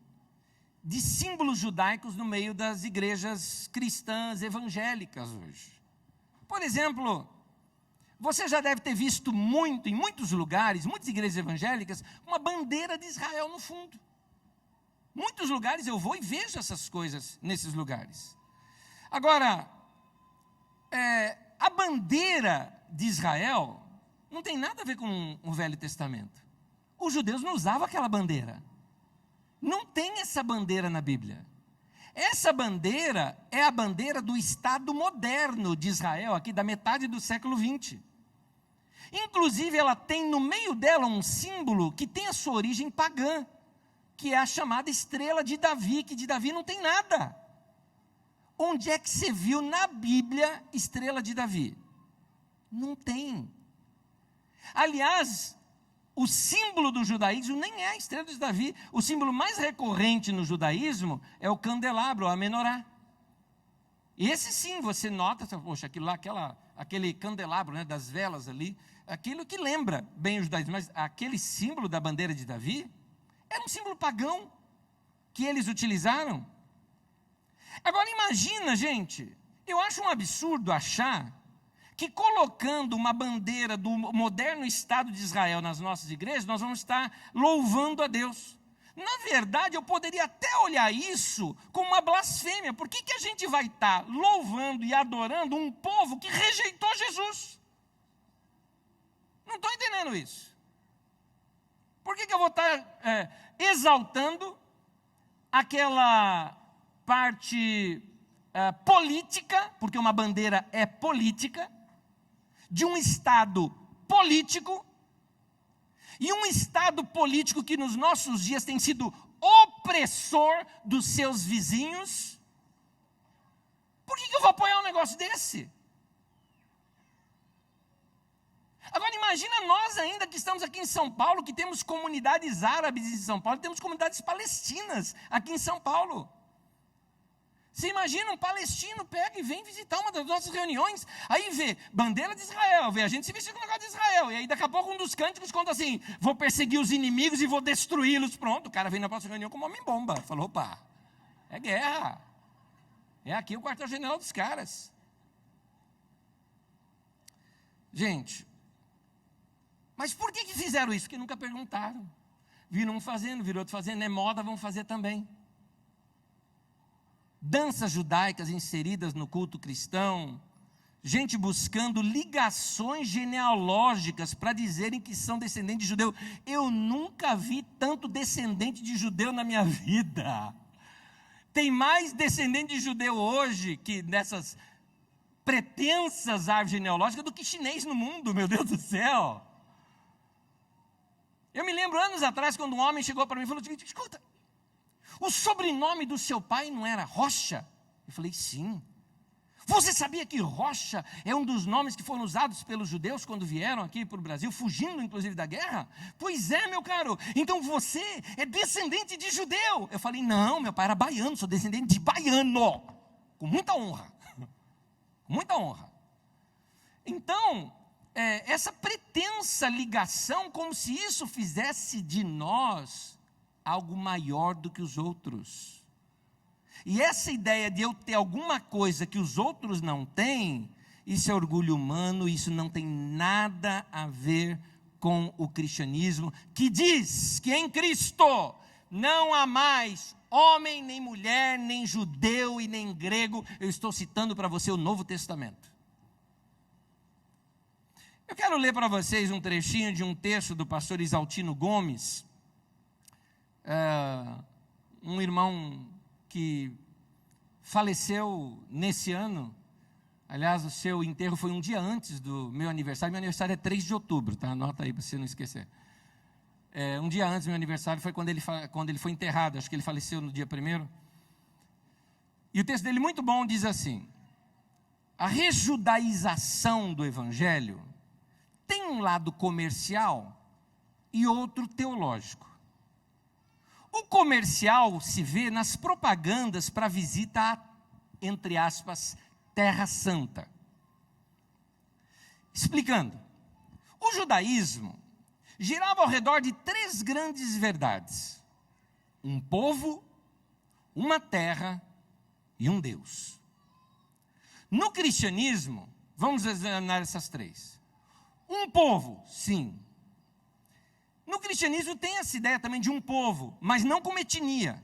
[SPEAKER 1] de símbolos judaicos no meio das igrejas cristãs evangélicas hoje. Por exemplo, você já deve ter visto muito, em muitos lugares, muitas igrejas evangélicas, uma bandeira de Israel no fundo. Muitos lugares eu vou e vejo essas coisas nesses lugares. Agora, a bandeira de Israel não tem nada a ver com o Velho Testamento. Os judeus não usavam aquela bandeira. Não tem essa bandeira na Bíblia. Essa bandeira é a bandeira do Estado moderno de Israel, aqui da metade do século 20. Inclusive, ela tem no meio dela um símbolo que tem a sua origem pagã, que é a chamada estrela de Davi, que de Davi não tem nada. Onde é que você viu na Bíblia estrela de Davi? Não tem. Aliás, o símbolo do judaísmo nem é a estrela de Davi. O símbolo mais recorrente no judaísmo é o candelabro, a menorá. Esse sim, você nota, poxa, aquilo lá, aquele candelabro, né, das velas ali, aquilo que lembra bem o judaísmo, mas aquele símbolo da bandeira de Davi era um símbolo pagão que eles utilizaram. Agora imagina, gente, eu acho um absurdo achar que colocando uma bandeira do moderno Estado de Israel nas nossas igrejas, nós vamos estar louvando a Deus. Na verdade, eu poderia até olhar isso como uma blasfêmia. Por que a gente vai estar louvando e adorando um povo que rejeitou Jesus? Não estou entendendo isso. Por que eu vou estar exaltando aquela parte política, porque uma bandeira é política, de um Estado político, e um Estado político que nos nossos dias tem sido opressor dos seus vizinhos? Por que eu vou apoiar um negócio desse? Agora imagina nós ainda que estamos aqui em São Paulo, que temos comunidades árabes em São Paulo, temos comunidades palestinas aqui em São Paulo. Você imagina um palestino pega e vem visitar uma das nossas reuniões, aí vê bandeira de Israel, vê a gente se vestir com o negócio de Israel, e aí daqui a pouco um dos cânticos conta assim, vou perseguir os inimigos e vou destruí-los. Pronto, o cara vem na próxima reunião com uma homem-bomba. Falou, opa, é guerra. É aqui o quartel-general dos caras. Gente, mas por que fizeram isso? Porque nunca perguntaram. Viram um fazendo, viram outro fazendo, é moda, vão fazer também. Danças judaicas inseridas no culto cristão, gente buscando ligações genealógicas para dizerem que são descendentes de judeu. Eu nunca vi tanto descendente de judeu na minha vida. Tem mais descendente de judeu hoje, que nessas pretensas árvores genealógicas, do que chinês no mundo, meu Deus do céu. Eu me lembro anos atrás, quando um homem chegou para mim e falou o seguinte, escuta, o sobrenome do seu pai não era Rocha? Eu falei, sim. Você sabia que Rocha é um dos nomes que foram usados pelos judeus quando vieram aqui para o Brasil, fugindo inclusive da guerra? Pois é, meu caro, então você é descendente de judeu. Eu falei, não, meu pai era baiano, sou descendente de baiano. Com muita honra. Com muita honra. Então, essa pretensa ligação, como se isso fizesse de nós algo maior do que os outros. E essa ideia de eu ter alguma coisa que os outros não têm, isso é orgulho humano, isso não tem nada a ver com o cristianismo, que diz que em Cristo não há mais homem, nem mulher, nem judeu e nem grego. Eu estou citando para você o Novo Testamento. Eu quero ler para vocês um trechinho de um texto do pastor Isaltino Gomes, um irmão que faleceu nesse ano. Aliás, o seu enterro foi um dia antes do meu aniversário. Meu aniversário é 3 de outubro, tá? Anota aí para você não esquecer. Um dia antes do meu aniversário foi quando ele foi enterrado. Acho que ele faleceu no dia 1º. E o texto dele, muito bom, diz assim: a rejudaização do evangelho tem um lado comercial e outro teológico. O comercial se vê nas propagandas para visita a, entre aspas, Terra Santa. Explicando, o judaísmo girava ao redor de 3 grandes verdades: um povo, uma terra e um Deus. No cristianismo, vamos examinar essas 3. Um povo, sim. No cristianismo tem essa ideia também de um povo, mas não como etnia.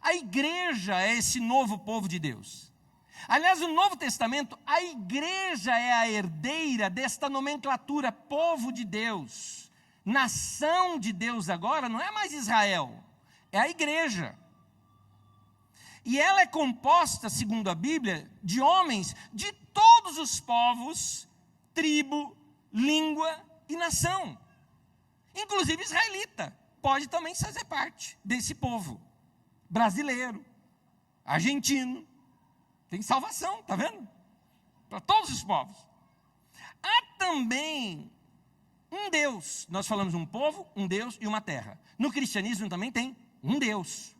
[SPEAKER 1] A igreja é esse novo povo de Deus. Aliás, no Novo Testamento, a igreja é a herdeira desta nomenclatura, povo de Deus. Nação de Deus agora não é mais Israel, é a igreja. E ela é composta, segundo a Bíblia, de homens de todos os povos, tribo, língua e nação. Inclusive israelita, pode também fazer parte desse povo. Brasileiro, argentino, Tem salvação, está vendo? Para todos os povos. Há também um Deus. Nós falamos um povo, um Deus e uma terra. No cristianismo também tem um Deus,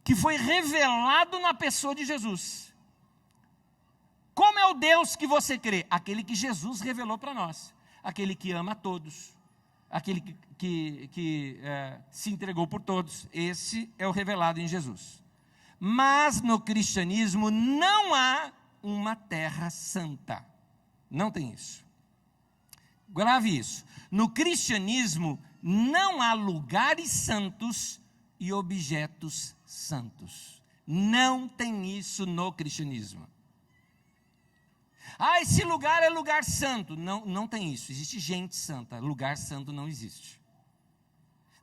[SPEAKER 1] que foi revelado na pessoa de Jesus. Como é o Deus que você crê? Aquele que Jesus revelou para nós. Aquele que ama a todos. Aquele que se entregou por todos. Esse é o revelado em Jesus. Mas no cristianismo não há uma terra santa. Não tem isso. Grave isso. No cristianismo não há lugares santos e objetos santos. Não tem isso no cristianismo. Ah, esse lugar é lugar santo. Não, não tem isso. Existe gente santa. Lugar santo não existe.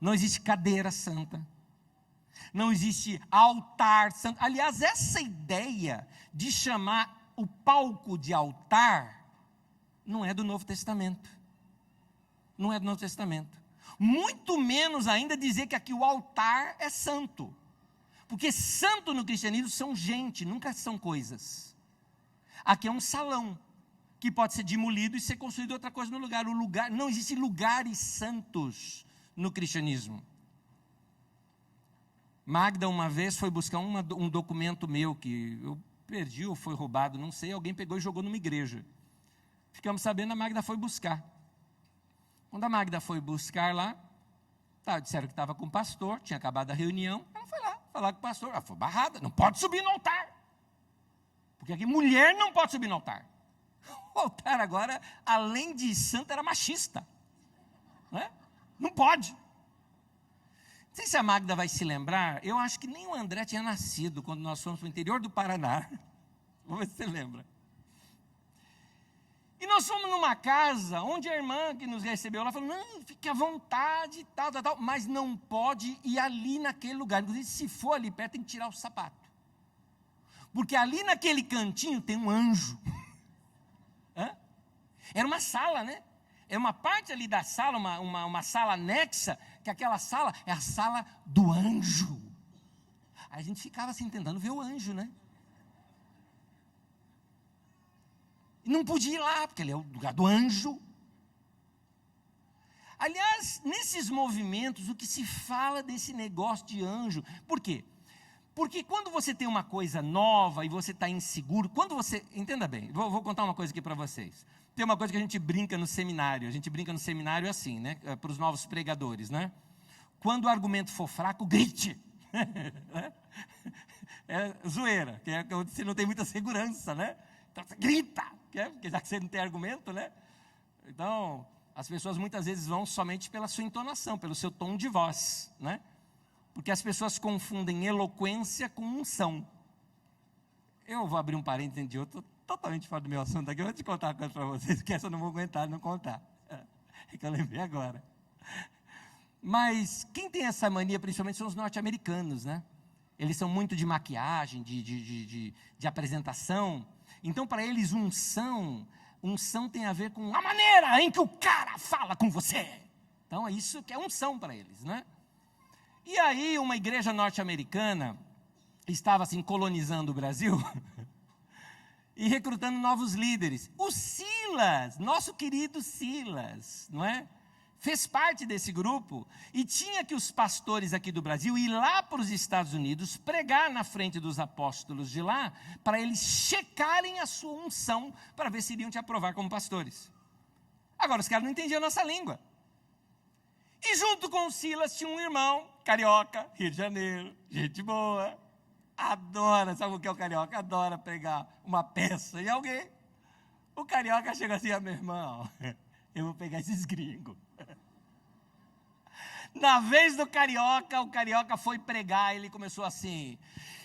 [SPEAKER 1] Não existe cadeira santa. Não existe altar santo. Aliás, essa ideia de chamar o palco de altar não é do Novo Testamento. Não é do Novo Testamento. Muito menos ainda dizer que aqui o altar é santo. Porque santo no cristianismo são gente, nunca são coisas. Aqui é um salão, que pode ser demolido e ser construído outra coisa no lugar. Não existe lugares santos no cristianismo. Magda uma vez foi buscar um documento meu, que eu perdi ou foi roubado, não sei, alguém pegou e jogou numa igreja. Ficamos sabendo, a Magda foi buscar. Quando a Magda foi buscar lá, disseram que estava com o pastor, tinha acabado a reunião, ela foi lá falar com o pastor, ela foi barrada, não pode subir no altar. Porque aqui mulher não pode subir no altar. O altar agora, além de santo, era machista. Não pode. Não sei se a Magda vai se lembrar, eu acho que nem o André tinha nascido quando nós fomos para o interior do Paraná. Vamos ver se você lembra. E nós fomos numa casa onde a irmã que nos recebeu, ela falou, não, fique à vontade, tal, mas não pode ir ali naquele lugar. Inclusive, se for ali perto, tem que tirar o sapato. Porque ali naquele cantinho tem um anjo. Era uma sala, né? Era uma parte ali da sala, uma sala anexa, que aquela sala é a sala do anjo. Aí a gente ficava assim, tentando ver o anjo, né? E não podia ir lá, porque ele é o lugar do anjo. Aliás, nesses movimentos, o que se fala desse negócio de anjo, por quê? Porque quando você tem uma coisa nova e você está inseguro, quando você, entenda bem, vou contar uma coisa aqui para vocês. Tem uma coisa que a gente brinca no seminário, assim, né, para os novos pregadores, né? Quando o argumento for fraco, grite. É zoeira, que é quando você não tem muita segurança, né? Então você grita, porque já que você não tem argumento, né? Então, as pessoas muitas vezes vão somente pela sua entonação, pelo seu tom de voz, né? Porque as pessoas confundem eloquência com unção. Eu vou abrir um parênteses de outro, totalmente fora do meu assunto aqui. Eu vou te contar uma coisa para vocês, que essa eu não vou aguentar não contar. É que eu lembrei agora. Mas quem tem essa mania, principalmente, são os norte-americanos, né? Eles são muito de maquiagem, de apresentação. Então, para eles, unção tem a ver com a maneira em que o cara fala com você. Então, é isso que é unção para eles, né? E aí, uma igreja norte-americana estava assim, colonizando o Brasil e recrutando novos líderes. O Silas, nosso querido Silas, não é? Fez parte desse grupo e tinha que os pastores aqui do Brasil ir lá para os Estados Unidos, pregar na frente dos apóstolos de lá, para eles checarem a sua unção, para ver se iriam te aprovar como pastores. Agora, os caras não entendiam a nossa língua. E junto com o Silas tinha um irmão, carioca, Rio de Janeiro, gente boa, adora, sabe o que é o carioca? Adora pegar uma peça em alguém. O carioca chega assim, meu irmão, eu vou pegar esses gringos. Na vez do carioca, o carioca foi pregar, ele começou assim,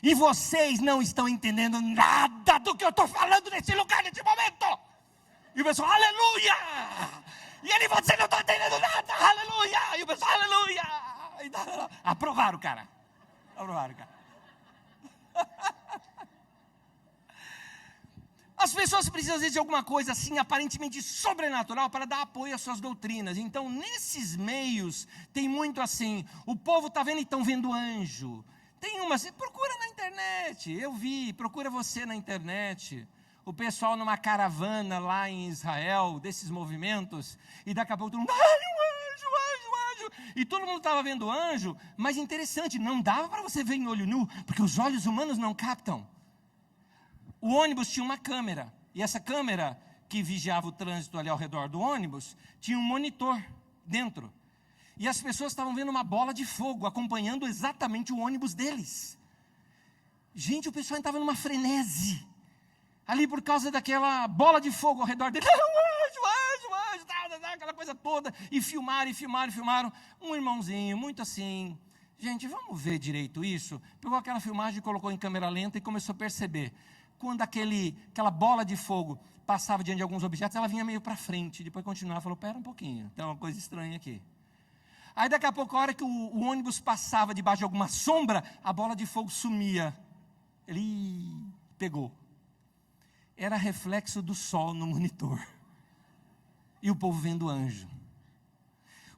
[SPEAKER 1] e vocês não estão entendendo nada do que eu estou falando nesse lugar, nesse momento. E o pessoal, aleluia! E ele, você não está entendendo nada, aleluia! E o pessoal, aleluia! Aprovaram o cara. As pessoas precisam, às vezes, de alguma coisa assim, aparentemente sobrenatural, para dar apoio às suas doutrinas. Então, nesses meios, tem muito assim, o povo está vendo e estão vendo anjo. Tem uma, você procura na internet, eu vi, procura você na internet. O pessoal numa caravana lá em Israel, desses movimentos, e daqui a pouco todo mundo, ai, um anjo, anjo, anjo. E todo mundo estava vendo anjo, mas interessante, não dava para você ver em olho nu, porque os olhos humanos não captam. O ônibus tinha uma câmera, e essa câmera que vigiava o trânsito ali ao redor do ônibus, tinha um monitor dentro. E as pessoas estavam vendo uma bola de fogo, acompanhando exatamente o ônibus deles. Gente, o pessoal estava numa frenesi. Ali por causa daquela bola de fogo ao redor dele. Anjo, aquela coisa toda. E filmaram. Um irmãozinho, muito assim. Gente, vamos ver direito isso. Pegou aquela filmagem, colocou em câmera lenta e começou a perceber. Quando aquela bola de fogo passava diante de alguns objetos, ela vinha meio para frente. Depois continuava, falou, pera um pouquinho, tem uma coisa estranha aqui. Aí daqui a pouco, a hora que o ônibus passava debaixo de alguma sombra, a bola de fogo sumia. Ele pegou. Era reflexo do sol no monitor. E o povo vendo anjo.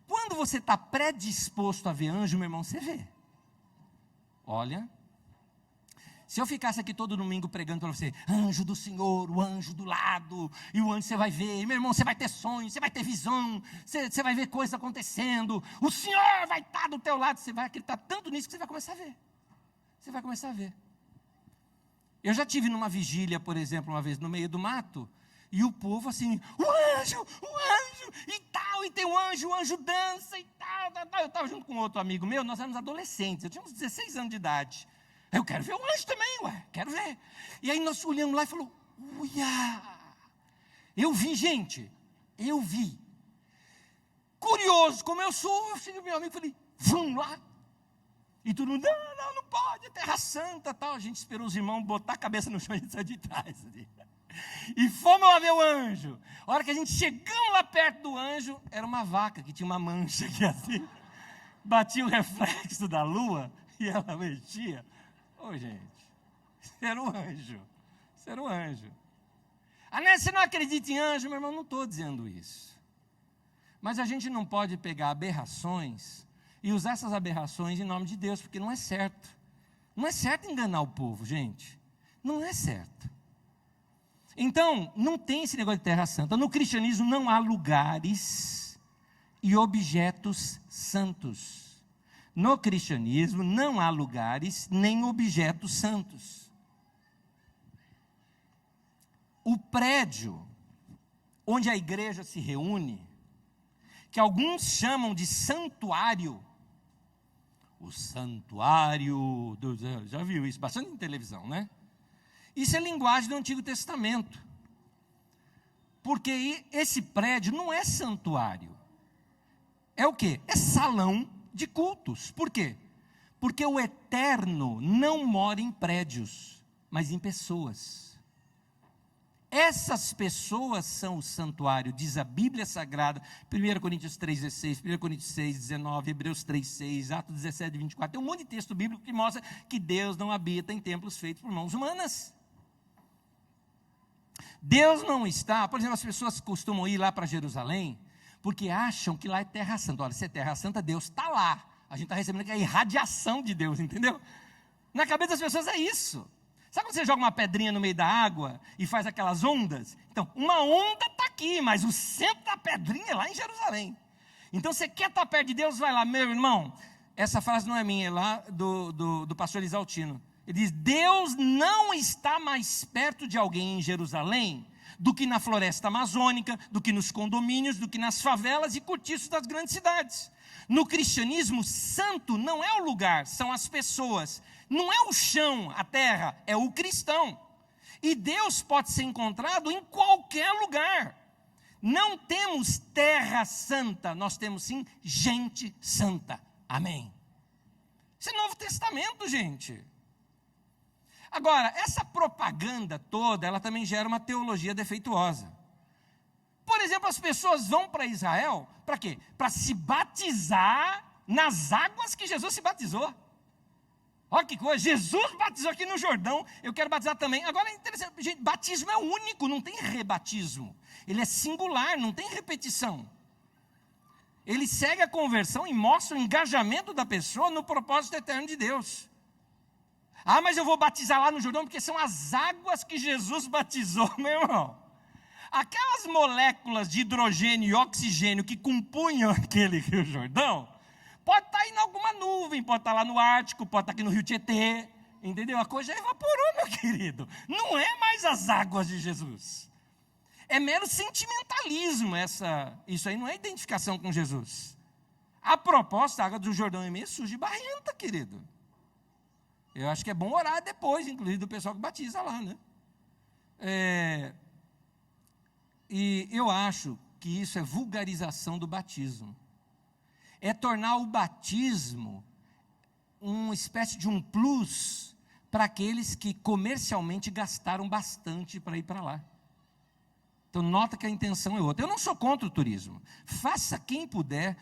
[SPEAKER 1] Quando você está predisposto a ver anjo, meu irmão, você vê. Olha, se eu ficasse aqui todo domingo pregando para você, anjo do Senhor, o anjo do lado, e o anjo você vai ver, meu irmão, você vai ter sonho, você vai ter visão, você vai ver coisas acontecendo, o Senhor vai estar do teu lado, você vai acreditar tanto nisso que você vai começar a ver. Você vai começar a ver. Eu já tive numa vigília, por exemplo, uma vez no meio do mato, e o povo assim, o anjo, e tal, e tem o anjo dança e tal. Eu estava junto com outro amigo meu, nós éramos adolescentes, eu tinha uns 16 anos de idade. Eu quero ver o anjo também, quero ver. E aí nós olhamos lá e falou, uia! Eu vi, gente, eu vi. Curioso, como eu sou, eu cheguei meu amigo e falei, vamos lá. E todo mundo, não pode, é terra santa, tal. A gente esperou os irmãos botar a cabeça no chão e a gente saiu de trás. Assim. E fomos lá ver o anjo. A hora que a gente chegamos lá perto do anjo, era uma vaca que tinha uma mancha aqui assim. Batia o reflexo da lua e ela mexia. Gente, isso era um anjo. Isso era um anjo. Você não acredita em anjo? Meu irmão, não estou dizendo isso. Mas a gente não pode pegar aberrações e usar essas aberrações em nome de Deus, porque não é certo. Não é certo enganar o povo, gente. Não é certo. Então, não tem esse negócio de terra santa. No cristianismo não há lugares e objetos santos. No cristianismo não há lugares nem objetos santos. O prédio onde a igreja se reúne, que alguns chamam de santuário, o santuário, já viu isso, bastante em televisão, né? Isso é linguagem do Antigo Testamento, porque esse prédio não é santuário, é o quê? É salão de cultos. Por quê? Porque o eterno não mora em prédios, mas em pessoas. Essas pessoas são o santuário, diz a Bíblia Sagrada, 1 Coríntios 3,16, 1 Coríntios 6,19, Hebreus 3,6, Atos 17, 24. Tem um monte de texto bíblico que mostra que Deus não habita em templos feitos por mãos humanas. Deus não está, por exemplo, as pessoas costumam ir lá para Jerusalém, porque acham que lá é terra santa. Olha, se é terra santa, Deus está lá. A gente está recebendo a irradiação de Deus, entendeu? Na cabeça das pessoas é isso. Sabe quando você joga uma pedrinha no meio da água e faz aquelas ondas? Então, uma onda está aqui, mas o centro da pedrinha é lá em Jerusalém. Então, você quer estar perto de Deus, vai lá. Meu irmão, essa frase não é minha, é lá do pastor Isaltino. Ele diz, Deus não está mais perto de alguém em Jerusalém do que na floresta amazônica, do que nos condomínios, do que nas favelas e cortiços das grandes cidades. No cristianismo, santo não é o lugar, são as pessoas. Não é o chão, a terra, é o cristão. E Deus pode ser encontrado em qualquer lugar. Não temos terra santa, nós temos sim gente santa. Amém. Isso é Novo Testamento, gente. Agora, essa propaganda toda, ela também gera uma teologia defeituosa. Por exemplo, as pessoas vão para Israel, para quê? Para se batizar nas águas que Jesus se batizou. Olha que coisa, Jesus batizou aqui no Jordão, eu quero batizar também. Agora é interessante, gente, batismo é único, não tem rebatismo. Ele é singular, não tem repetição. Ele segue a conversão e mostra o engajamento da pessoa no propósito eterno de Deus. Ah, mas eu vou batizar lá no Jordão, porque são as águas que Jesus batizou, meu irmão. Aquelas moléculas de hidrogênio e oxigênio que compunham aquele Rio Jordão, pode estar em alguma nuvem, pode estar lá no Ártico, pode estar aqui no Rio Tietê, entendeu? A coisa já evaporou, meu querido. Não é mais as águas de Jesus. É mero sentimentalismo isso aí não é identificação com Jesus. A proposta, a água do Jordão é meio suja e barrenta, querido. Eu acho que é bom orar depois, inclusive do pessoal que batiza lá, né? E eu acho que isso é vulgarização do batismo. É tornar o batismo uma espécie de um plus para aqueles que comercialmente gastaram bastante para ir para lá. Então nota que a intenção é outra. Eu não sou contra o turismo. Faça quem puder.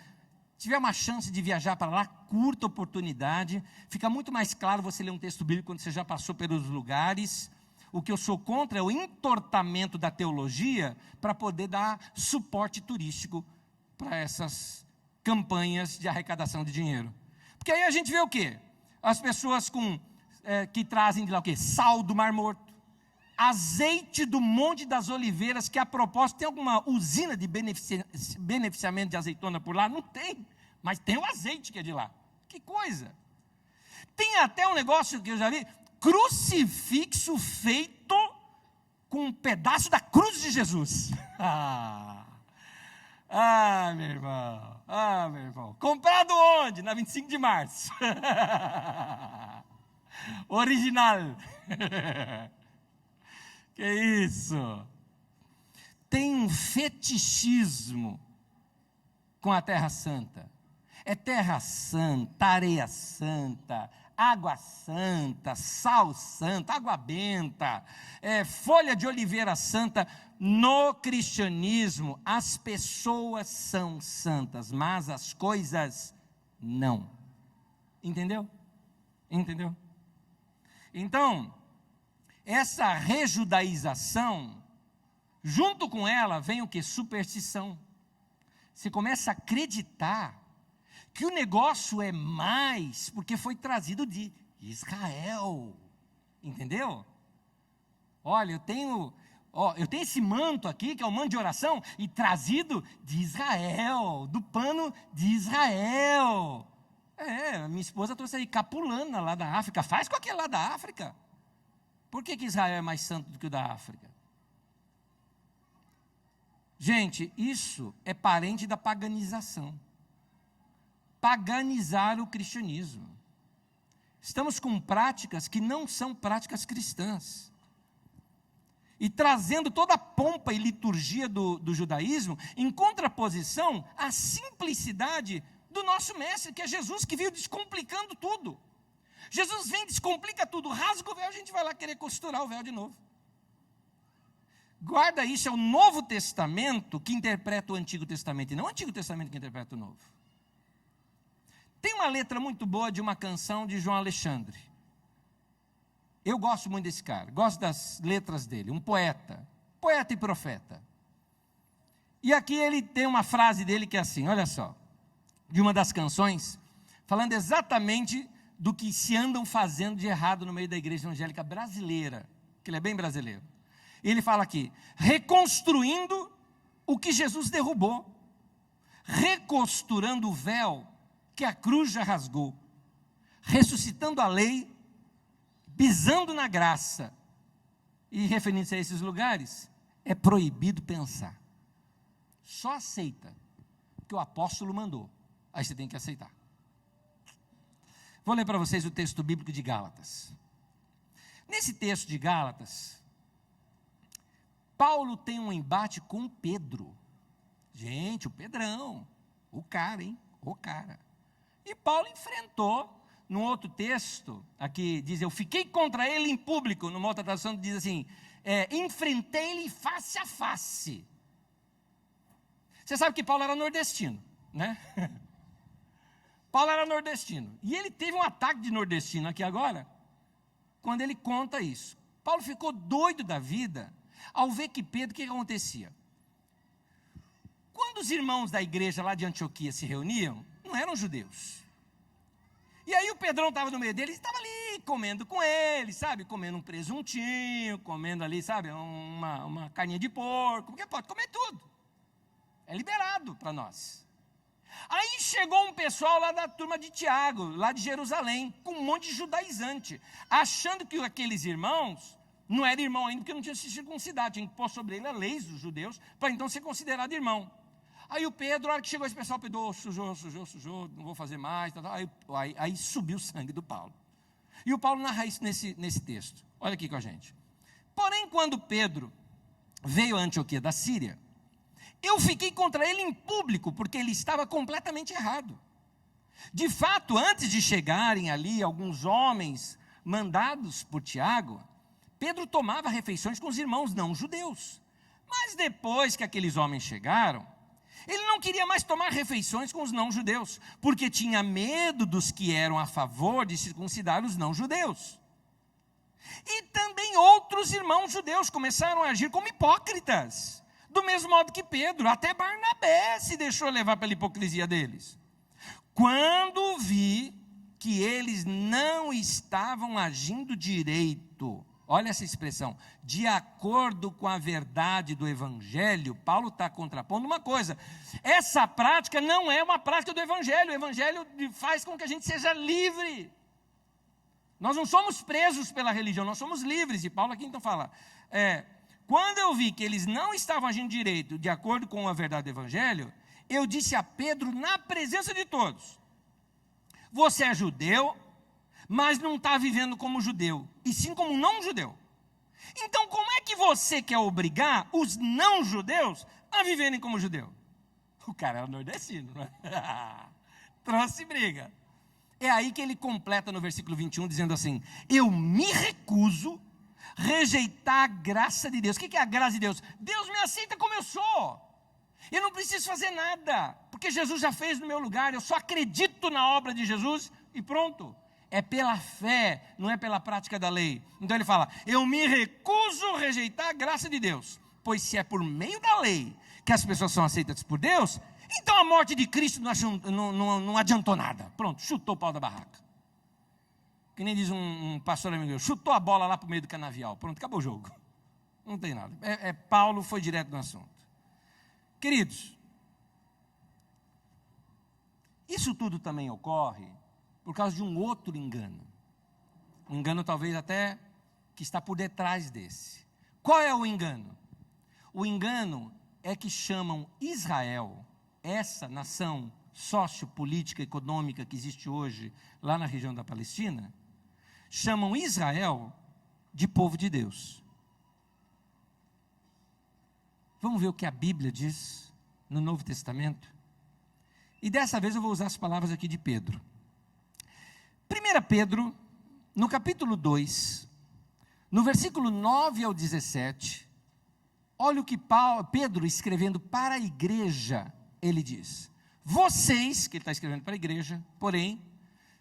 [SPEAKER 1] Tiver uma chance de viajar para lá, curta a oportunidade. Fica muito mais claro você ler um texto bíblico quando você já passou pelos lugares. O que eu sou contra é o entortamento da teologia para poder dar suporte turístico para essas campanhas de arrecadação de dinheiro. Porque aí a gente vê o quê? As pessoas que trazem de lá o quê? Sal do Mar Morto, azeite do Monte das Oliveiras, que a propósito tem alguma usina de beneficiamento de azeitona por lá? Não tem, mas tem o azeite que é de lá. Que coisa! Tem até um negócio que eu já vi, crucifixo feito com um pedaço da cruz de Jesus. Meu irmão. Meu irmão. Comprado onde? Na 25 de março. Original. Que isso? Tem um fetichismo com a Terra Santa. É Terra Santa, areia santa, água santa, sal santo, água benta, folha de oliveira santa. No cristianismo, as pessoas são santas, mas as coisas não. Entendeu? Entendeu? Então, essa rejudaização, junto com ela vem o que? Superstição. Você começa a acreditar que o negócio é mais porque foi trazido de Israel. Entendeu? Olha, eu tenho esse manto aqui, que é o manto de oração, e trazido de Israel, do pano de Israel. Minha esposa trouxe aí capulana lá da África. Faz com aquele lá da África. Por que Israel é mais santo do que o da África? Gente, isso é parente da paganização. Paganizar o cristianismo. Estamos com práticas que não são práticas cristãs. E trazendo toda a pompa e liturgia do judaísmo, em contraposição à simplicidade do nosso mestre, que é Jesus, que veio descomplicando tudo. Jesus vem, descomplica tudo, rasga o véu, a gente vai lá querer costurar o véu de novo. Guarda isso, é o Novo Testamento que interpreta o Antigo Testamento, e não o Antigo Testamento que interpreta o Novo. Tem uma letra muito boa de uma canção de João Alexandre. Eu gosto muito desse cara, gosto das letras dele, um poeta e profeta. E aqui ele tem uma frase dele que é assim, olha só, de uma das canções, falando exatamente do que se andam fazendo de errado no meio da igreja evangélica brasileira, que ele é bem brasileiro. Ele fala aqui, reconstruindo o que Jesus derrubou, recosturando o véu que a cruz já rasgou, ressuscitando a lei, pisando na graça. E referindo-se a esses lugares, é proibido pensar. Só aceita, porque o apóstolo mandou. Aí você tem que aceitar. Vou ler para vocês o texto bíblico de Gálatas. Nesse texto de Gálatas, Paulo tem um embate com Pedro. Gente, o Pedrão, o cara, hein? O cara. E Paulo enfrentou, num outro texto, aqui diz, eu fiquei contra ele em público, numa outra tradução diz assim, enfrentei-lhe face a face. Você sabe que Paulo era nordestino, né? Paulo era nordestino, e ele teve um ataque de nordestino aqui agora, quando ele conta isso. Paulo ficou doido da vida, ao ver que Pedro, o que acontecia? Quando os irmãos da igreja lá de Antioquia se reuniam, não eram judeus. E aí o Pedrão estava no meio deles, estava ali comendo com eles, sabe? Comendo um presuntinho, comendo ali, sabe? Uma carninha de porco, porque pode comer tudo. É liberado para nós. Aí chegou um pessoal lá da turma de Tiago, lá de Jerusalém, com um monte de judaizante, achando que aqueles irmãos não eram irmão ainda, porque não tinham se circuncidado, tinha que pôr sobre ele a lei dos judeus, para então ser considerado irmão. Aí o Pedro, na hora que chegou esse pessoal, Pedro, sujou, não vou fazer mais, aí subiu o sangue do Paulo. E o Paulo narra isso nesse texto, olha aqui com a gente. Porém, quando Pedro veio a Antioquia da Síria, eu fiquei contra ele em público, porque ele estava completamente errado. De fato, antes de chegarem ali alguns homens mandados por Tiago, Pedro tomava refeições com os irmãos não judeus. Mas depois que aqueles homens chegaram, ele não queria mais tomar refeições com os não judeus, porque tinha medo dos que eram a favor de circuncidar os não judeus. E também outros irmãos judeus começaram a agir como hipócritas, do mesmo modo que Pedro, até Barnabé se deixou levar pela hipocrisia deles. Quando vi que eles não estavam agindo direito, olha essa expressão, de acordo com a verdade do Evangelho, Paulo está contrapondo uma coisa, essa prática não é uma prática do Evangelho, o Evangelho faz com que a gente seja livre. Nós não somos presos pela religião, nós somos livres, e Paulo aqui então fala, quando eu vi que eles não estavam agindo direito, de acordo com a verdade do Evangelho, eu disse a Pedro, na presença de todos, você é judeu, mas não está vivendo como judeu, e sim como não judeu. Então, como é que você quer obrigar os não judeus a viverem como judeu? O cara é nordestino, não é? Trouxe briga. É aí que ele completa no versículo 21, dizendo assim, eu me recuso a rejeitar a graça de Deus. O que é a graça de Deus? Deus me aceita como eu sou. Eu não preciso fazer nada, porque Jesus já fez no meu lugar, eu só acredito na obra de Jesus e pronto. É pela fé, não é pela prática da lei. Então ele fala, eu me recuso a rejeitar a graça de Deus, pois se é por meio da lei que as pessoas são aceitas por Deus, então a morte de Cristo não adiantou nada. Pronto, chutou o pau da barraca. Que nem diz um pastor amigo meu, chutou a bola lá para o meio do canavial, pronto, acabou o jogo. Não tem nada. Paulo foi direto no assunto. Queridos, isso tudo também ocorre por causa de um outro engano. Um engano talvez até que está por detrás desse. Qual é o engano? O engano é que chamam Israel, essa nação sociopolítica, econômica que existe hoje lá na região da Palestina, chamam Israel de povo de Deus. Vamos ver o que a Bíblia diz no Novo Testamento? E dessa vez eu vou usar as palavras aqui de Pedro. 1 Pedro, no capítulo 2, no versículo 9 ao 17, olha o que Pedro, escrevendo para a igreja, ele diz, vocês, que ele está escrevendo para a igreja, porém,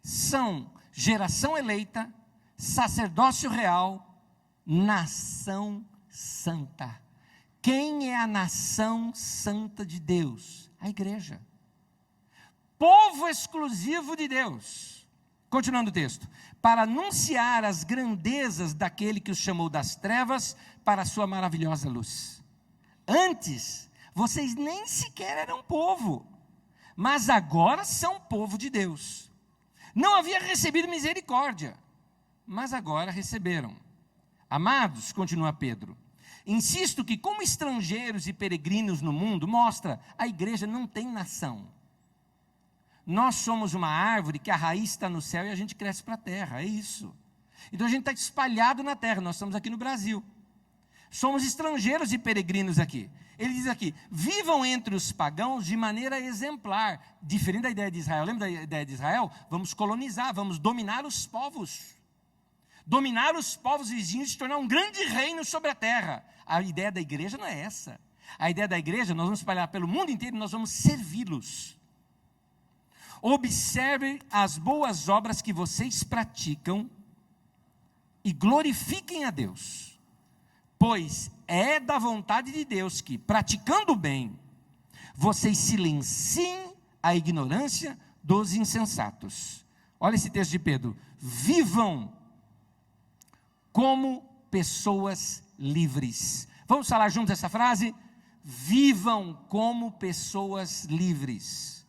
[SPEAKER 1] são geração eleita, sacerdócio real, nação santa. Quem é a nação santa de Deus? A igreja. Povo exclusivo de Deus. Continuando o texto. Para anunciar as grandezas daquele que os chamou das trevas para a sua maravilhosa luz. Antes, vocês nem sequer eram povo, mas agora são povo de Deus. Não havia recebido misericórdia, mas agora receberam. Amados, continua Pedro, insisto que como estrangeiros e peregrinos no mundo, mostra, a igreja não tem nação. Nós somos uma árvore que a raiz está no céu e a gente cresce para a terra, é isso. Então a gente está espalhado na terra, nós estamos aqui no Brasil. Somos estrangeiros e peregrinos aqui. Ele diz aqui, vivam entre os pagãos de maneira exemplar, diferente da ideia de Israel. Lembra da ideia de Israel? Vamos colonizar, vamos dominar os povos. Dominar os povos vizinhos e se tornar um grande reino sobre a terra. A ideia da igreja não é essa. A ideia da igreja, nós vamos espalhar pelo mundo inteiro e nós vamos servi-los. Observem as boas obras que vocês praticam e glorifiquem a Deus, pois é da vontade de Deus que, praticando o bem, vocês silenciem a ignorância dos insensatos. Olha esse texto de Pedro. Vivam como pessoas livres. Vamos falar juntos essa frase? Vivam como pessoas livres.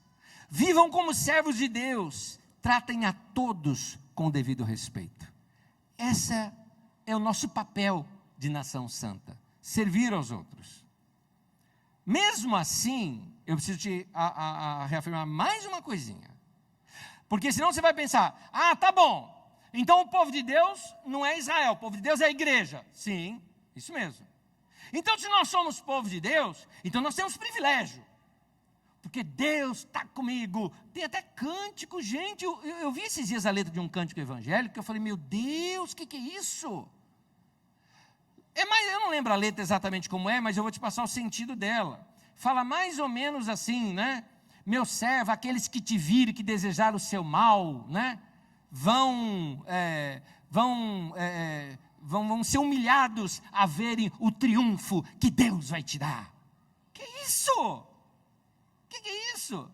[SPEAKER 1] Vivam como servos de Deus. Tratem a todos com o devido respeito. Esse é o nosso papel de nação santa. Servir aos outros. Mesmo assim, eu preciso te reafirmar mais uma coisinha. Porque senão você vai pensar, tá bom, então o povo de Deus não é Israel, o povo de Deus é a igreja. Sim, isso mesmo. Então se nós somos povo de Deus, então nós temos privilégio. Porque Deus está comigo. Tem até cântico, gente, eu vi esses dias a letra de um cântico evangélico, que eu falei, meu Deus, o que é isso? Eu não lembro a letra exatamente como é, mas eu vou te passar o sentido dela. Fala mais ou menos assim, né? Meu servo, aqueles que te viram, que desejaram o seu mal, né? Vão ser humilhados a verem o triunfo que Deus vai te dar. Que isso? Que é isso?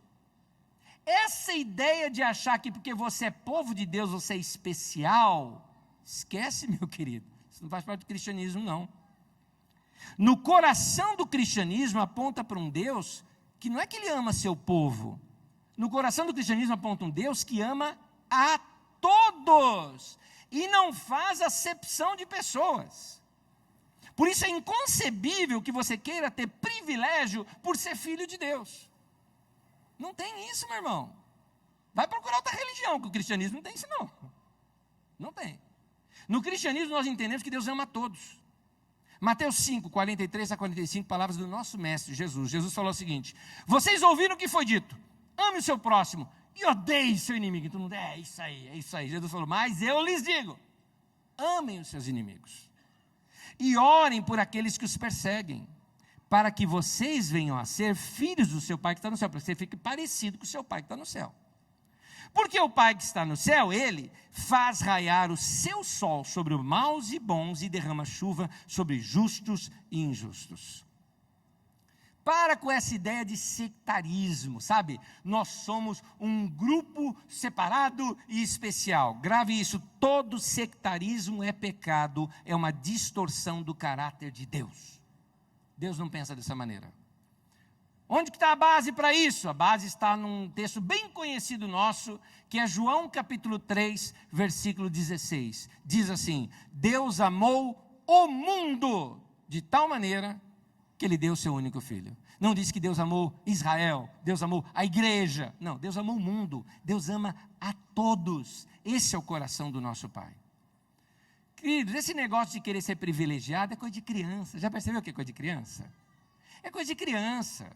[SPEAKER 1] Essa ideia de achar que porque você é povo de Deus, você é especial, esquece, meu querido. Isso não faz parte do cristianismo, não. No coração do cristianismo aponta para um Deus que não é que ele ama seu povo. No coração do cristianismo aponta um Deus que ama a todos e não faz acepção de pessoas. Por isso é inconcebível que você queira ter privilégio por ser filho de Deus. Não tem isso, meu irmão. Vai procurar outra religião, que o cristianismo não tem isso, não. Não tem. No cristianismo nós entendemos que Deus ama a todos. Mateus 5, 43 a 45, palavras do nosso mestre Jesus. Jesus falou o seguinte: vocês ouviram o que foi dito, ame o seu próximo e odeie seu inimigo. Então, é isso aí. Jesus falou, mas eu lhes digo, amem os seus inimigos e orem por aqueles que os perseguem, para que vocês venham a ser filhos do seu Pai que está no céu, para que você fique parecido com o seu Pai que está no céu. Porque o Pai que está no céu, Ele faz raiar o seu sol sobre os maus e bons e derrama chuva sobre justos e injustos. Para com essa ideia de sectarismo, sabe? Nós somos um grupo separado e especial. Grave isso, todo sectarismo é pecado, é uma distorção do caráter de Deus. Deus não pensa dessa maneira. Onde que está a base para isso? A base está num texto bem conhecido nosso, que é João capítulo 3, versículo 16. Diz assim: Deus amou o mundo de tal maneira que Ele deu o seu único filho. Não diz que Deus amou Israel, Deus amou a igreja. Não, Deus amou o mundo. Deus ama a todos. Esse é o coração do nosso Pai. Queridos, esse negócio de querer ser privilegiado é coisa de criança. Já percebeu o que é coisa de criança? É coisa de criança.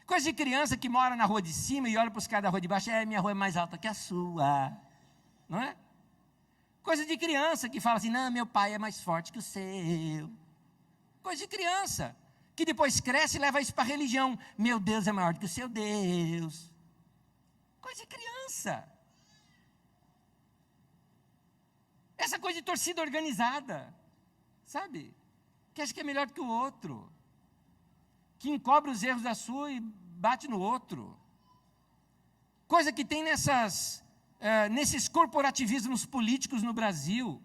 [SPEAKER 1] Coisa de criança que mora na rua de cima e olha para os caras da rua de baixo, minha rua é mais alta que a sua. Não é? Coisa de criança que fala assim, não, meu pai é mais forte que o seu. Coisa de criança, que depois cresce e leva isso para a religião. Meu Deus é maior do que o seu Deus. Coisa de criança. Essa coisa de torcida organizada, sabe? Que acha que é melhor do que o outro. Que encobre os erros da sua e bate no outro. Coisa que tem nesses corporativismos políticos no Brasil.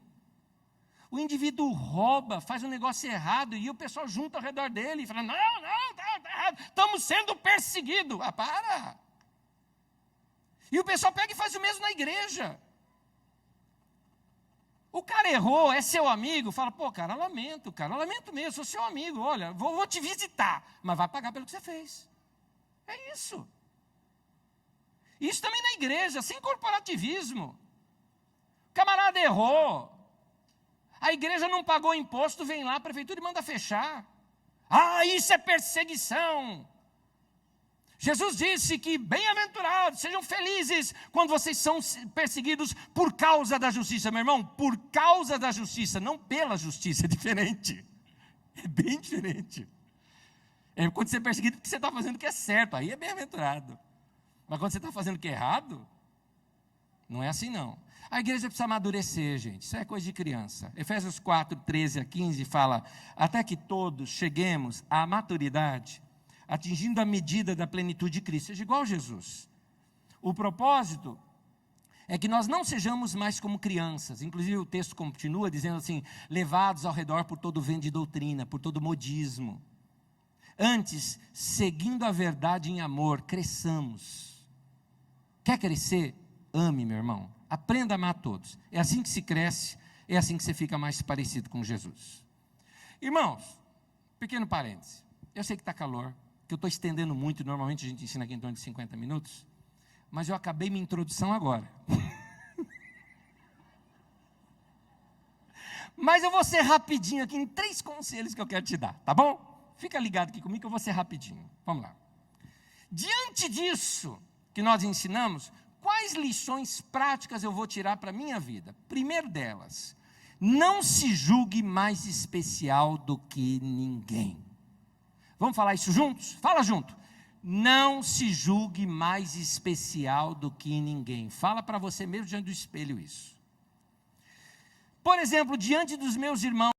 [SPEAKER 1] O indivíduo rouba, faz um negócio errado e o pessoal junta ao redor dele e fala, não, está errado, estamos sendo perseguidos. Para! E o pessoal pega e faz o mesmo na igreja. O cara errou, é seu amigo, fala, pô, cara, lamento mesmo, sou seu amigo, olha, vou te visitar, mas vai pagar pelo que você fez. É isso. Isso também na igreja, sem corporativismo. O camarada errou, a igreja não pagou imposto, vem lá, a prefeitura e manda fechar. Isso é perseguição. Jesus disse que bem-aventurados, sejam felizes quando vocês são perseguidos por causa da justiça. Meu irmão, por causa da justiça, não pela justiça, é diferente. É bem diferente. É quando você é perseguido porque você está fazendo o que é certo, aí é bem-aventurado. Mas quando você está fazendo o que é errado, não é assim não. A igreja precisa amadurecer, gente, isso é coisa de criança. Efésios 4, 13 a 15 fala, até que todos cheguemos à maturidade, atingindo a medida da plenitude de Cristo, seja igual a Jesus. O propósito é que nós não sejamos mais como crianças. Inclusive o texto continua dizendo assim, levados ao redor por todo vento de doutrina, por todo modismo. Antes, seguindo a verdade em amor, cresçamos. Quer crescer? Ame, meu irmão. Aprenda a amar todos. É assim que se cresce, é assim que você fica mais parecido com Jesus. Irmãos, pequeno parêntese. Eu sei que está calor, que eu estou estendendo muito, normalmente a gente ensina aqui em torno de 50 minutos, mas eu acabei minha introdução agora. Mas eu vou ser rapidinho aqui em 3 conselhos que eu quero te dar, tá bom? Fica ligado aqui comigo que eu vou ser rapidinho. Vamos lá. Diante disso que nós ensinamos, quais lições práticas eu vou tirar para a minha vida? Primeiro delas, não se julgue mais especial do que ninguém. Vamos falar isso juntos? Fala junto. Não se julgue mais especial do que ninguém. Fala para você mesmo diante do espelho isso. Por exemplo, diante dos meus irmãos,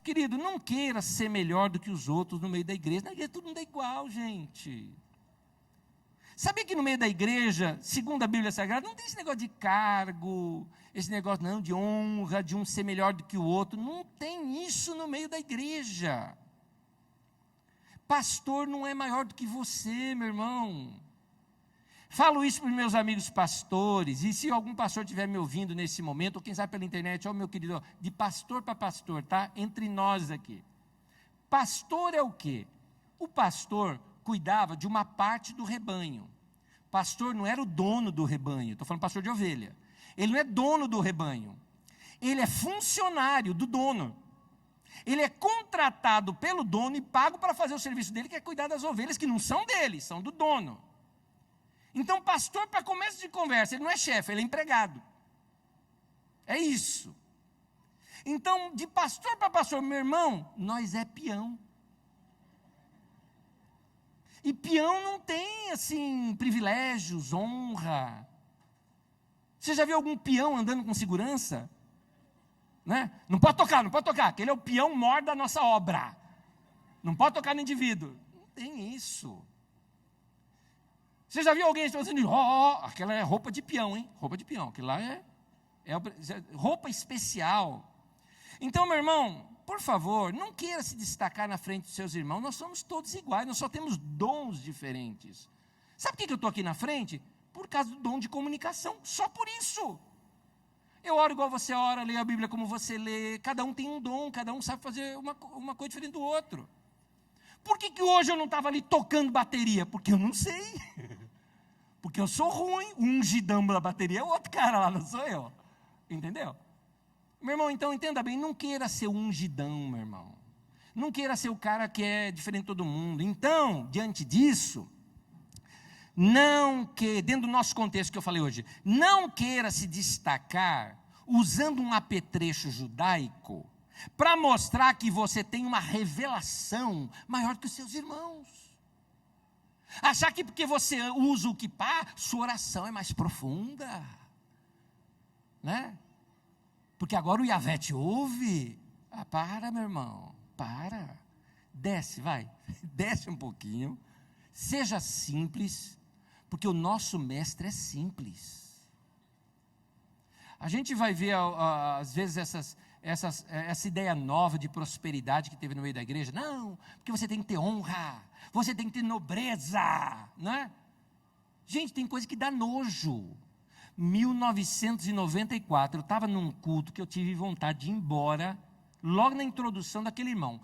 [SPEAKER 1] querido, não queira ser melhor do que os outros no meio da igreja. Na igreja todo mundo é igual, gente. Sabia que no meio da igreja, segundo a Bíblia Sagrada, não tem esse negócio de cargo, esse negócio não, de honra, de um ser melhor do que o outro. Não tem isso no meio da igreja. Pastor não é maior do que você, meu irmão. Falo isso para os meus amigos pastores, e se algum pastor estiver me ouvindo nesse momento, ou quem sabe pela internet, ó meu querido, ó, de pastor para pastor, tá? Entre nós aqui. Pastor é o quê? O pastor cuidava de uma parte do rebanho. Pastor não era o dono do rebanho, estou falando pastor de ovelha. Ele não é dono do rebanho. Ele é funcionário do dono. Ele é contratado pelo dono e pago para fazer o serviço dele, que é cuidar das ovelhas que não são dele, são do dono. Então, pastor, para começo de conversa, ele não é chefe, ele é empregado. É isso. Então, de pastor para pastor, meu irmão, nós é peão. E peão não tem, assim, privilégios, honra. Você já viu algum peão andando com segurança? Né? Não pode tocar, aquele é o peão mor da nossa obra. Não pode tocar no indivíduo. Não tem isso. Você já viu alguém dizendo, aquela é roupa de peão, hein? Roupa de peão, aquilo lá é roupa especial. Então, meu irmão, por favor, não queira se destacar na frente dos seus irmãos, nós somos todos iguais, nós só temos dons diferentes. Sabe por que eu estou aqui na frente? Por causa do dom de comunicação, só por isso. Eu oro igual você ora, leio a Bíblia como você lê, cada um tem um dom, cada um sabe fazer uma coisa diferente do outro. Por que hoje eu não estava ali tocando bateria? Porque eu não sei. Porque eu sou ruim, o ungidão da bateria é outro cara lá, não sou eu. Entendeu? Meu irmão, então entenda bem, não queira ser o ungidão, meu irmão. Não queira ser o cara que é diferente de todo mundo. Então, diante disso, dentro do nosso contexto que eu falei hoje, não queira se destacar usando um apetrecho judaico para mostrar que você tem uma revelação maior que os seus irmãos. Achar que porque você usa o kippá, sua oração é mais profunda. Né? Porque agora o Yahvé te ouve. Para, meu irmão, para. Desce, vai. Desce um pouquinho. Seja simples, porque o nosso mestre é simples. A gente vai ver, às vezes, essa ideia nova de prosperidade que teve no meio da igreja. Não, porque você tem que ter honra, você tem que ter nobreza, né? Gente, tem coisa que dá nojo. 1994, eu estava num culto que eu tive vontade de ir embora, logo na introdução daquele irmão.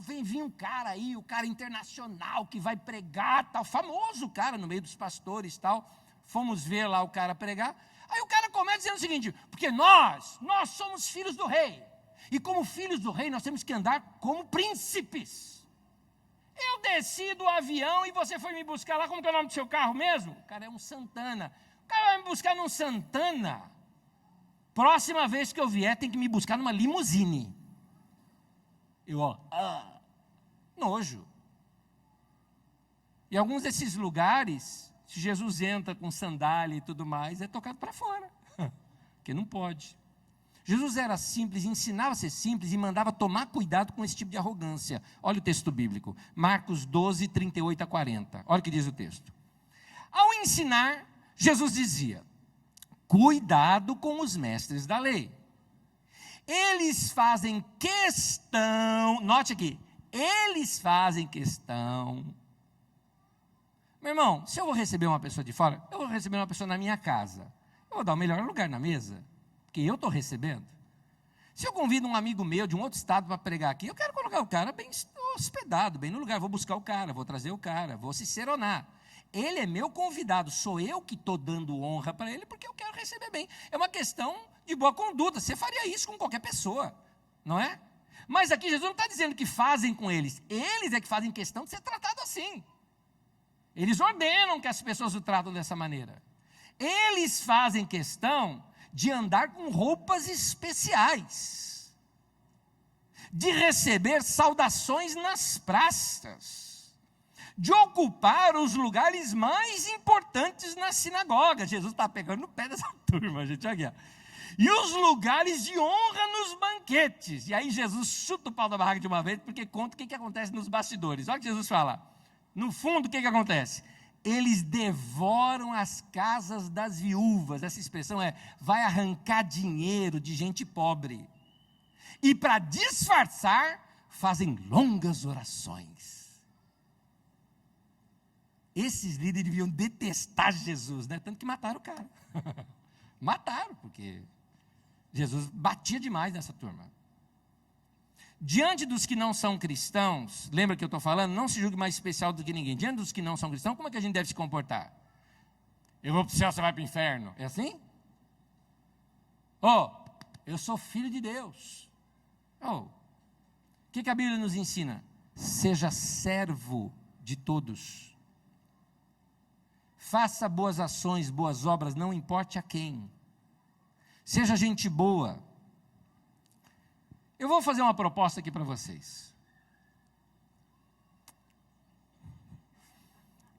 [SPEAKER 1] Vem um cara aí, o cara internacional que vai pregar, tal, famoso cara no meio dos pastores, tal. Fomos ver lá o cara pregar. Aí o cara começa dizendo o seguinte, porque nós somos filhos do rei. E como filhos do rei, nós temos que andar como príncipes. Eu desci do avião e você foi me buscar lá, como que é o nome do seu carro mesmo? O cara é um Santana. O cara vai me buscar num Santana. Próxima vez que eu vier, tem que me buscar numa limusine. Eu, nojo. E alguns desses lugares, se Jesus entra com sandália e tudo mais, é tocado para fora, porque não pode. Jesus era simples, ensinava a ser simples e mandava tomar cuidado com esse tipo de arrogância. Olha o texto bíblico, Marcos 12, 38 a 40. Olha o que diz o texto. Ao ensinar, Jesus dizia, Cuidado com os mestres da lei. Eles fazem questão, note aqui, eles fazem questão. Meu irmão, se eu vou receber uma pessoa de fora, eu vou receber uma pessoa na minha casa. Eu vou dar o melhor lugar na mesa, porque eu estou recebendo. Se eu convido um amigo meu de um outro estado para pregar aqui, eu quero colocar o cara bem hospedado, bem no lugar. Vou buscar o cara, vou trazer o cara, vou ciceronar. Ele é meu convidado, sou eu que estou dando honra para ele, porque eu quero receber bem. É uma questão de boa conduta. Você faria isso com qualquer pessoa, não é? Mas aqui Jesus não está dizendo que fazem com eles. Eles é que fazem questão de ser tratado assim. Eles ordenam que as pessoas o tratam dessa maneira. Eles fazem questão de andar com roupas especiais, de receber saudações nas praças, de ocupar os lugares mais importantes na sinagoga. Jesus está pegando no pé dessa turma, gente, olha aqui, ó. E os lugares de honra nos banquetes. E aí Jesus chuta o pau da barraca de uma vez, porque conta o que acontece nos bastidores. Olha o que Jesus fala. No fundo, o que acontece? Eles devoram as casas das viúvas. Essa expressão é, vai arrancar dinheiro de gente pobre. E para disfarçar, fazem longas orações. Esses líderes deviam detestar Jesus, né? Tanto que mataram o cara. Mataram, porque Jesus batia demais nessa turma. Diante dos que não são cristãos, lembra que eu estou falando? Não se julgue mais especial do que ninguém. Diante dos que não são cristãos, como é que a gente deve se comportar? Eu vou para o céu, você vai para o inferno. É assim? Eu sou filho de Deus. O que a Bíblia nos ensina? Seja servo de todos. Faça boas ações, boas obras, não importe a quem. Seja gente boa. Eu vou fazer uma proposta aqui para vocês.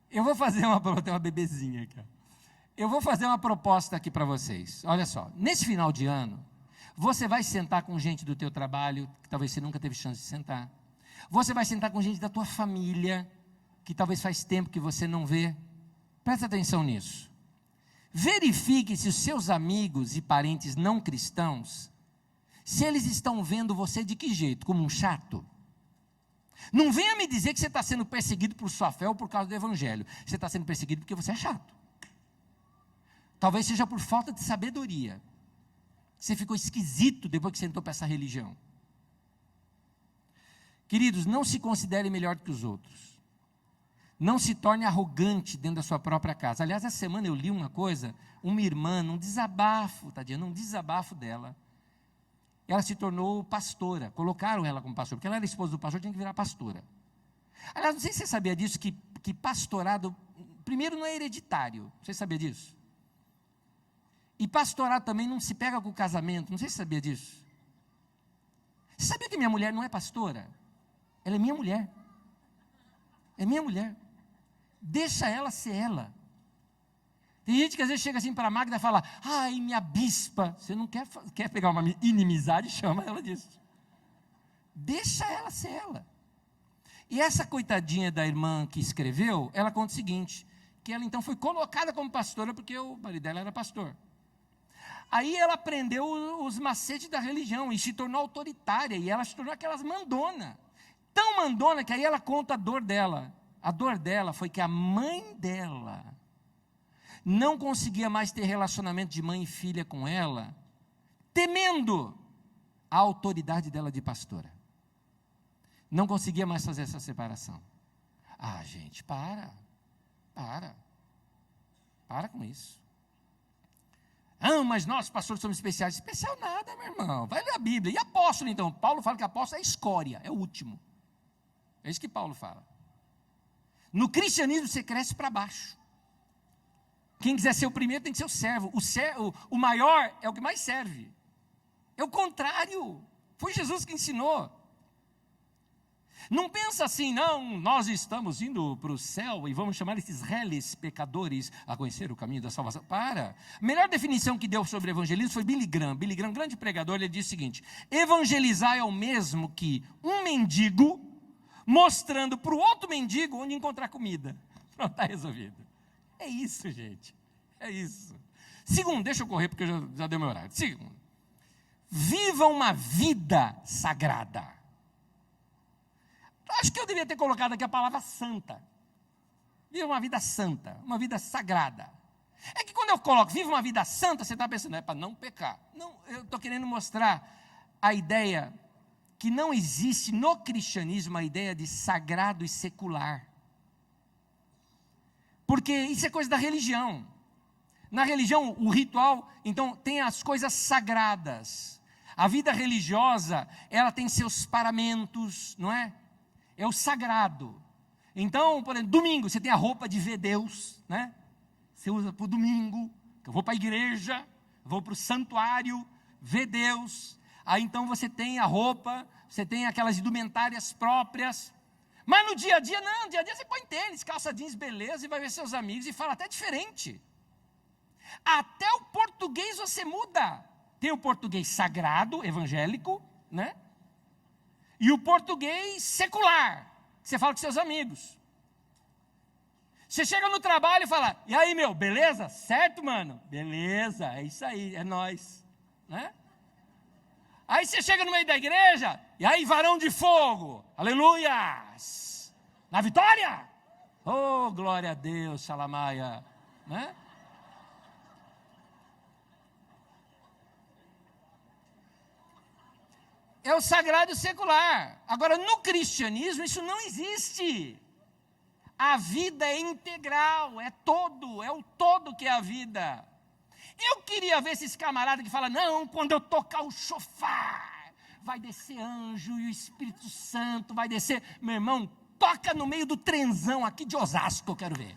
[SPEAKER 1] Tem uma bebezinha aqui. Eu vou fazer uma proposta aqui para vocês. Olha só, nesse final de ano, você vai sentar com gente do teu trabalho, que talvez você nunca teve chance de sentar. Você vai sentar com gente da tua família, que talvez faz tempo que você não vê. Presta atenção nisso. Verifique se os seus amigos e parentes não cristãos, se eles estão vendo você de que jeito? Como um chato? Não venha me dizer que você está sendo perseguido por sua fé ou por causa do evangelho. Você está sendo perseguido porque você é chato. Talvez seja por falta de sabedoria. Você ficou esquisito depois que você entrou para essa religião. Queridos, não se considere melhor do que os outros. Não se torne arrogante dentro da sua própria casa. Aliás, essa semana eu li uma coisa, uma irmã, num desabafo dela. Ela se tornou pastora, colocaram ela como pastora, porque ela era esposa do pastor, tinha que virar pastora. Aliás, não sei se você sabia disso, que pastorado, primeiro não é hereditário, você sabia disso? E pastorado também não se pega com o casamento, não sei se você sabia disso. Você sabia que minha mulher não é pastora? Ela é minha mulher. É minha mulher. Deixa ela ser ela. Tem gente que às vezes chega assim para a Magda e fala, ai, minha bispa. Você não quer pegar uma inimizade, chama ela disso. Deixa ela ser ela. E essa coitadinha da irmã que escreveu, ela conta o seguinte, que ela então foi colocada como pastora, porque o marido dela era pastor. Aí ela aprendeu os macetes da religião, e se tornou autoritária, e ela se tornou aquelas mandona. Tão mandona que aí ela conta a dor dela. A dor dela foi que a mãe dela não conseguia mais ter relacionamento de mãe e filha com ela, temendo a autoridade dela de pastora. Não conseguia mais fazer essa separação. Ah, gente, para com isso. Ah, mas nós, pastores, somos especiais. Especial nada, meu irmão. Vai ler a Bíblia. E apóstolo, então? Paulo fala que apóstolo é escória, é o último. É isso que Paulo fala. No cristianismo você cresce para baixo. Quem quiser ser o primeiro tem que ser o servo. O maior é o que mais serve. É o contrário. Foi Jesus que ensinou. Não pensa assim, não, nós estamos indo para o céu e vamos chamar esses reles pecadores a conhecer o caminho da salvação. Para. A melhor definição que deu sobre evangelismo foi Billy Graham. Billy Graham, grande pregador, ele disse o seguinte, evangelizar é o mesmo que um mendigo mostrando para o outro mendigo onde encontrar comida. Pronto, está resolvido. É isso, gente. É isso. Segundo, deixa eu correr porque já deu meu horário. Segundo, viva uma vida sagrada. Acho que eu devia ter colocado aqui a palavra santa. Viva uma vida santa, uma vida sagrada. É que quando eu coloco viva uma vida santa, você está pensando, é para não pecar. Não, eu estou querendo mostrar a ideia que não existe no cristianismo a ideia de sagrado e secular. Porque isso é coisa da religião. Na religião, o ritual, então, tem as coisas sagradas. A vida religiosa, ela tem seus paramentos, não é? É o sagrado. Então, por exemplo, domingo, você tem a roupa de ver Deus, né? Você usa para o domingo, eu vou para a igreja, vou para o santuário, ver Deus. Aí então você tem a roupa, você tem aquelas indumentárias próprias. Mas no dia a dia, não, no dia a dia você põe tênis, calça jeans, beleza, e vai ver seus amigos e fala até diferente. Até o português você muda. Tem o português sagrado, evangélico, né? E o português secular, que você fala com seus amigos. Você chega no trabalho e fala, e aí meu, beleza? Certo, mano? Beleza, é isso aí, é nós, né? Aí você chega no meio da igreja, e aí varão de fogo, aleluias, na vitória, oh glória a Deus, Xalamaia, né? É o sagrado e o secular. Agora no cristianismo isso não existe. A vida é integral, é o todo que é a vida. Eu queria ver esses camaradas que falam, não, quando eu tocar o chofar, vai descer anjo e o Espírito Santo vai descer. Meu irmão, toca no meio do trenzão aqui de Osasco, eu quero ver.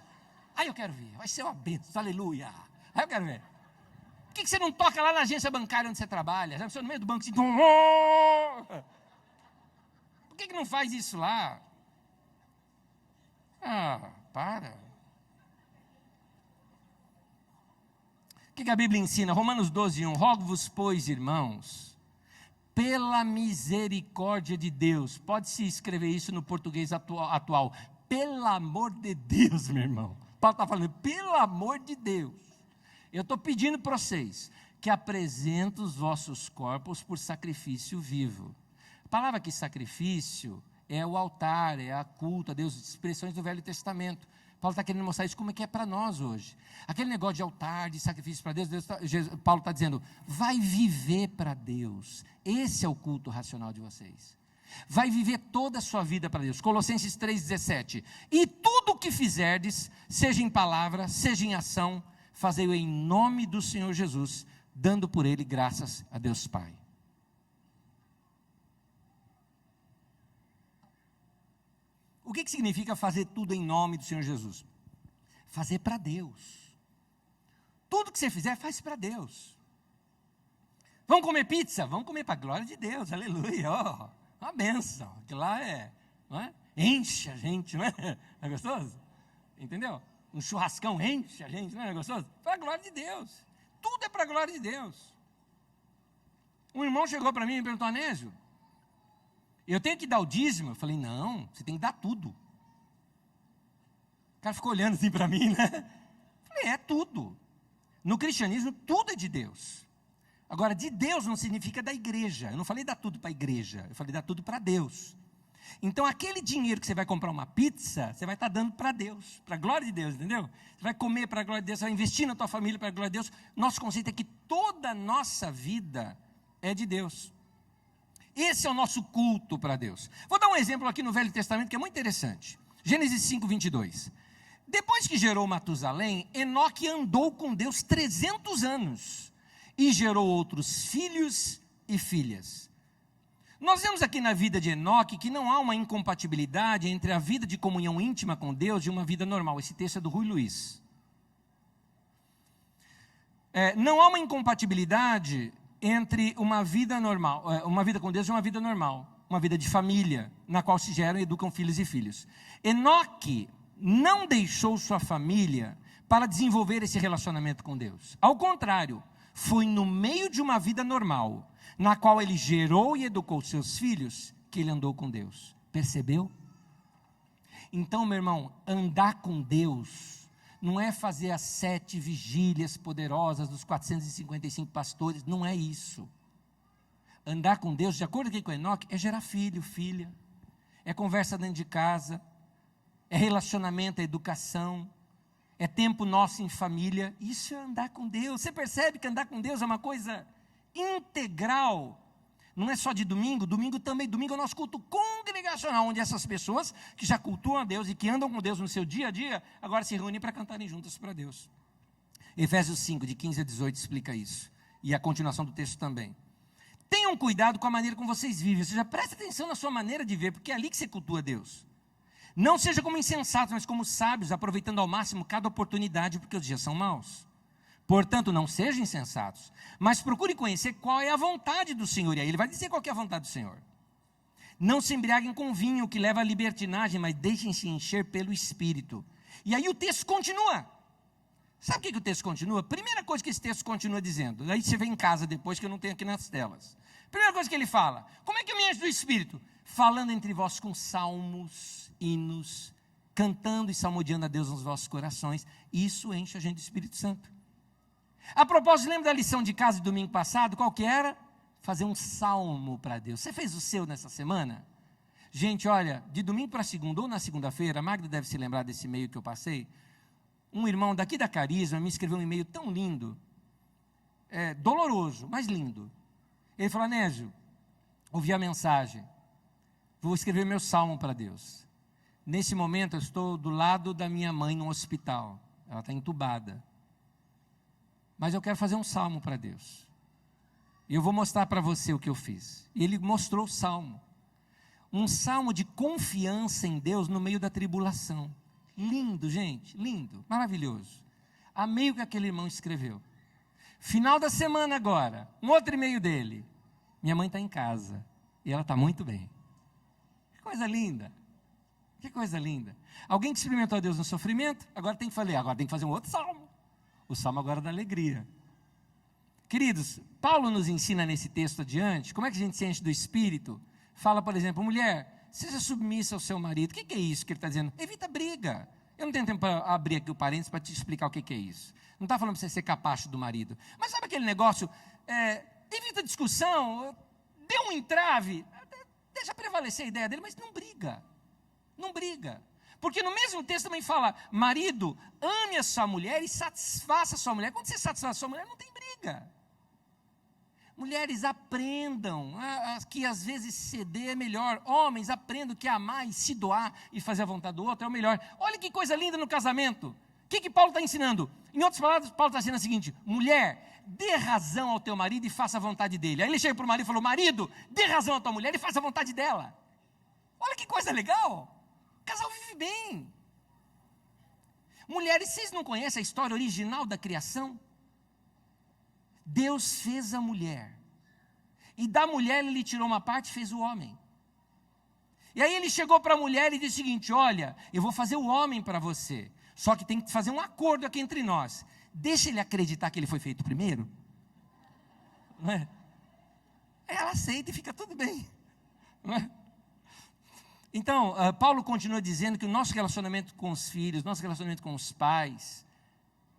[SPEAKER 1] Aí eu quero ver, vai ser uma bênção, aleluia. Aí eu quero ver. Por que você não toca lá na agência bancária onde você trabalha? Já pensou no meio do banco assim, por que não faz isso lá? Ah, para. O que a Bíblia ensina? Romanos 12, 1. Rogo-vos, pois, irmãos, pela misericórdia de Deus. Pode-se escrever isso no português atual. Pelo amor de Deus, meu irmão. Paulo está falando, pelo amor de Deus. Eu estou pedindo para vocês que apresentem os vossos corpos por sacrifício vivo. A palavra aqui, sacrifício, é o altar, é a culto a Deus, expressões do Velho Testamento. Paulo está querendo mostrar isso como é que é para nós hoje. Aquele negócio de altar, de sacrifício para Deus, Paulo está dizendo, vai viver para Deus. Esse é o culto racional de vocês. Vai viver toda a sua vida para Deus. Colossenses 3,17. E tudo o que fizerdes, seja em palavra, seja em ação, fazei-o em nome do Senhor Jesus, dando por ele graças a Deus Pai. O que significa fazer tudo em nome do Senhor Jesus? Fazer para Deus. Tudo que você fizer, faz para Deus. Vamos comer pizza? Vamos comer para a glória de Deus, aleluia. Oh, uma bênção, que lá não é? Enche a gente, não é? Não é gostoso? Entendeu? Um churrascão enche a gente, não é gostoso? Para a glória de Deus. Tudo é para a glória de Deus. Um irmão chegou para mim e me perguntou, Anésio, eu tenho que dar o dízimo? Eu falei, não, você tem que dar tudo. O cara ficou olhando assim para mim, né? Eu falei, é tudo. No cristianismo, tudo é de Deus. Agora, de Deus não significa da igreja. Eu não falei dar tudo para a igreja, eu falei dar tudo para Deus. Então, aquele dinheiro que você vai comprar uma pizza, você vai estar dando para Deus, para a glória de Deus, entendeu? Você vai comer para a glória de Deus, você vai investir na tua família para a glória de Deus. Nosso conceito é que toda a nossa vida é de Deus. Esse é o nosso culto para Deus. Vou dar um exemplo aqui no Velho Testamento que é muito interessante. Gênesis 5, 22. Depois que gerou Matusalém, Enoque andou com Deus 300 anos e gerou outros filhos e filhas. Nós vemos aqui na vida de Enoque que não há uma incompatibilidade entre a vida de comunhão íntima com Deus e uma vida normal. Esse texto é do Rui Luiz. Não há uma incompatibilidade entre uma vida normal, uma vida com Deus e uma vida normal, uma vida de família, na qual se geram e educam filhos e filhos. Enoque não deixou sua família para desenvolver esse relacionamento com Deus. Ao contrário, foi no meio de uma vida normal, na qual ele gerou e educou seus filhos, que ele andou com Deus. Percebeu? Então, meu irmão, andar com Deus não é fazer as 7 vigílias poderosas dos 455 pastores, não é isso. Andar com Deus, de acordo com Enoque, é gerar filho, filha, é conversa dentro de casa, é relacionamento, é educação, é tempo nosso em família. Isso é andar com Deus. Você percebe que andar com Deus é uma coisa integral. Não é só de domingo, domingo também. Domingo é o nosso culto congregacional, onde essas pessoas que já cultuam a Deus e que andam com Deus no seu dia a dia, agora se reúnem para cantarem juntas para Deus. Efésios 5, de 15 a 18, explica isso. E a continuação do texto também. Tenham cuidado com a maneira como vocês vivem. Ou seja, preste atenção na sua maneira de ver, porque é ali que você cultua Deus. Não seja como insensatos, mas como sábios, aproveitando ao máximo cada oportunidade, porque os dias são maus. Portanto, não sejam insensatos, mas procure conhecer qual é a vontade do Senhor. E aí ele vai dizer qual é a vontade do Senhor. Não se embriaguem com vinho, que leva à libertinagem, mas deixem-se encher pelo Espírito. E aí o texto continua. Sabe o que o texto continua? Primeira coisa que esse texto continua dizendo, aí você vê em casa depois, que eu não tenho aqui nas telas. Primeira coisa que ele fala, como é que eu me encho do Espírito? Falando entre vós com salmos, hinos, cantando e salmodiando a Deus nos vossos corações. Isso enche a gente do Espírito Santo. A propósito, lembra da lição de casa de domingo passado? Qual que era? Fazer um salmo para Deus. Você fez o seu nessa semana? Gente, olha, de domingo para segunda ou na segunda-feira, a Magda deve se lembrar desse e-mail que eu passei. Um irmão daqui da Carisma me escreveu um e-mail tão lindo, doloroso, mas lindo. Ele falou: Anésio, ouvi a mensagem, vou escrever meu salmo para Deus. Nesse momento eu estou do lado da minha mãe no hospital, ela está entubada. Mas eu quero fazer um salmo para Deus. E eu vou mostrar para você o que eu fiz. E ele mostrou o salmo. Um salmo de confiança em Deus no meio da tribulação. Lindo, gente, lindo, maravilhoso. Amei o que aquele irmão escreveu. Final da semana agora, um outro e-mail dele. Minha mãe está em casa e ela está muito bem. Que coisa linda. Que coisa linda. Alguém que experimentou a Deus no sofrimento, agora tem que fazer um outro salmo. O salmo agora da alegria. Queridos, Paulo nos ensina nesse texto adiante, como é que a gente se enche do Espírito. Fala, por exemplo, mulher, seja submissa ao seu marido. O que é isso que ele está dizendo? Evita briga. Eu não tenho tempo para abrir aqui o parênteses para te explicar o que é isso. Não está falando para você ser capacho do marido. Mas sabe aquele negócio, evita discussão, dê um entrave, deixa prevalecer a ideia dele, mas não briga. Não briga. Porque no mesmo texto também fala, marido, ame a sua mulher e satisfaça a sua mulher. Quando você satisfaz a sua mulher, não tem briga. Mulheres, aprendam que às vezes ceder é melhor. Homens, aprendam que amar e se doar e fazer a vontade do outro é o melhor. Olha que coisa linda no casamento. O que Paulo está ensinando? Em outras palavras, Paulo está ensinando o seguinte: mulher, dê razão ao teu marido e faça a vontade dele. Aí ele chega para o marido e falou: marido, dê razão à tua mulher e faça a vontade dela. Olha que coisa legal. O casal vive bem. Mulheres, vocês não conhecem a história original da criação? Deus fez a mulher, e da mulher ele tirou uma parte e fez o homem. E aí ele chegou para a mulher e disse o seguinte: olha, eu vou fazer o homem para você, só que tem que fazer um acordo aqui entre nós. Deixa ele acreditar que ele foi feito primeiro. Não é? Ela aceita e fica tudo bem. Não é? Então, Paulo continua dizendo que o nosso relacionamento com os filhos, nosso relacionamento com os pais,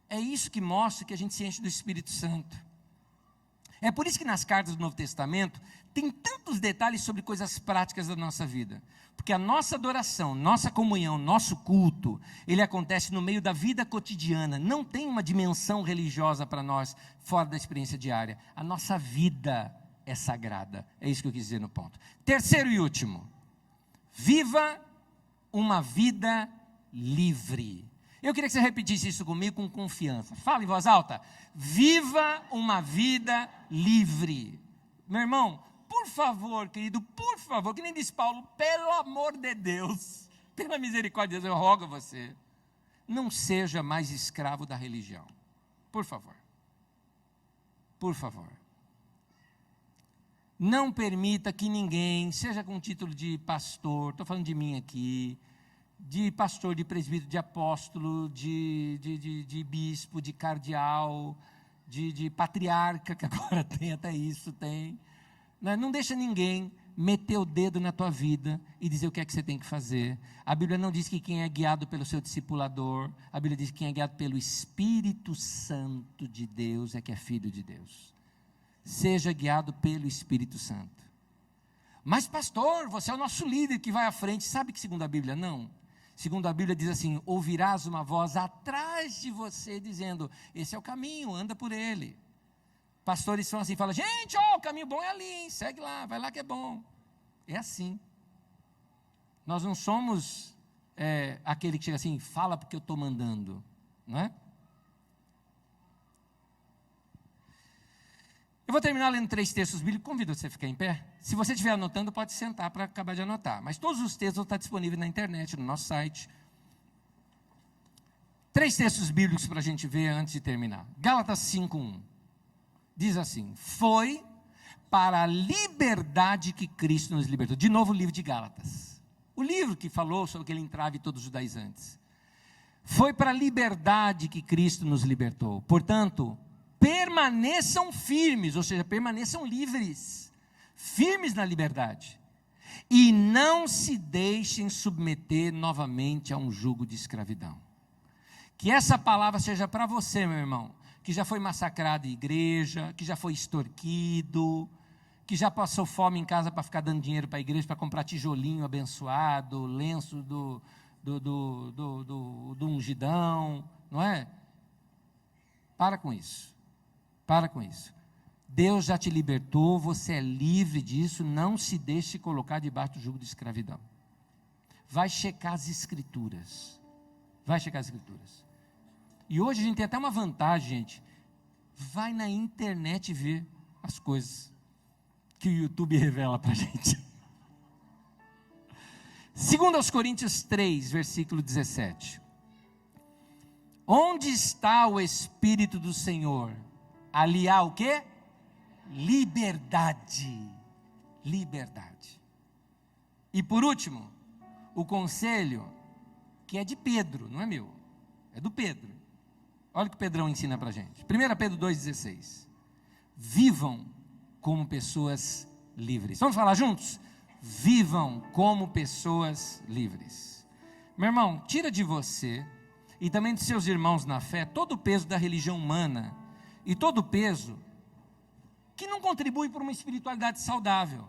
[SPEAKER 1] é isso que mostra que a gente se enche do Espírito Santo. É por isso que nas cartas do Novo Testamento tem tantos detalhes sobre coisas práticas da nossa vida. Porque a nossa adoração, nossa comunhão, nosso culto, ele acontece no meio da vida cotidiana. Não tem uma dimensão religiosa para nós, fora da experiência diária. A nossa vida é sagrada. É isso que eu quis dizer no ponto. Terceiro e último. Viva uma vida livre. Eu queria que você repetisse isso comigo com confiança. Fala em voz alta. Viva uma vida livre. Meu irmão, por favor, querido, por favor, que nem diz Paulo, pelo amor de Deus, pela misericórdia de Deus, eu rogo a você, não seja mais escravo da religião. Por favor. Por favor. Não permita que ninguém, seja com título de pastor, estou falando de mim aqui, de pastor, de presbítero, de apóstolo, de bispo, de cardeal, de patriarca, que agora tem, até isso tem. Não deixa ninguém meter o dedo na tua vida e dizer o que é que você tem que fazer. A Bíblia não diz que quem é guiado pelo seu discipulador, a Bíblia diz que quem é guiado pelo Espírito Santo de Deus é que é filho de Deus. Seja guiado pelo Espírito Santo. Mas pastor, você é o nosso líder que vai à frente. Sabe que segundo a Bíblia não? Segundo a Bíblia diz assim, ouvirás uma voz atrás de você dizendo, esse é o caminho, anda por ele. Pastores são assim, falam, gente, o caminho bom é ali, hein? Segue lá, vai lá que é bom. É assim. Nós não somos aquele que chega assim, fala porque eu estou mandando, não é? Eu vou terminar lendo 3 textos bíblicos, convido você a ficar em pé. Se você estiver anotando, pode sentar para acabar de anotar. Mas todos os textos vão estar disponíveis na internet, no nosso site. 3 textos bíblicos para a gente ver antes de terminar. Gálatas 5:1. Diz assim, foi para a liberdade que Cristo nos libertou. De novo o livro de Gálatas. O livro que falou sobre aquele entrave todos os judaizantes. Foi para a liberdade que Cristo nos libertou. Portanto, permaneçam firmes, ou seja, permaneçam livres, firmes na liberdade, e não se deixem submeter novamente a um jugo de escravidão. Que essa palavra seja para você, meu irmão, que já foi massacrado em igreja, que já foi extorquido, que já passou fome em casa para ficar dando dinheiro para a igreja, para comprar tijolinho abençoado, lenço do ungidão, não é? Para com isso. Para com isso. Deus já te libertou, você é livre disso, não se deixe colocar debaixo do jugo de escravidão. Vai checar as escrituras. Vai checar as escrituras. E hoje a gente tem até uma vantagem, gente. Vai na internet ver as coisas que o YouTube revela para a gente. 2 Coríntios 3, versículo 17. Onde está o Espírito do Senhor? Ali há o quê? Liberdade. Liberdade. E por último, o conselho, que é de Pedro, não é meu, é do Pedro. Olha o que o Pedrão ensina para a gente. 1 Pedro 2,16. Vivam como pessoas livres. Vamos falar juntos? Vivam como pessoas livres. Meu irmão, tira de você e também de seus irmãos na fé todo o peso da religião humana e todo o peso que não contribui para uma espiritualidade saudável.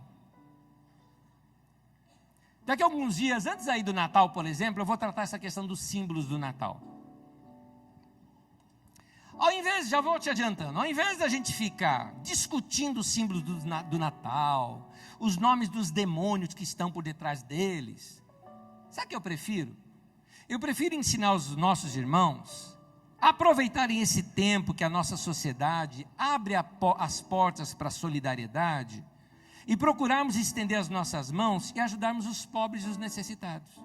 [SPEAKER 1] Daqui a alguns dias, antes aí do Natal, por exemplo, eu vou tratar essa questão dos símbolos do Natal. Ao invés, já vou te adiantando, ao invés da gente ficar discutindo os símbolos do Natal, os nomes dos demônios que estão por detrás deles, sabe o que eu prefiro? Eu prefiro ensinar os nossos irmãos a aproveitarem esse tempo que a nossa sociedade abre as portas para a solidariedade e procurarmos estender as nossas mãos e ajudarmos os pobres e os necessitados.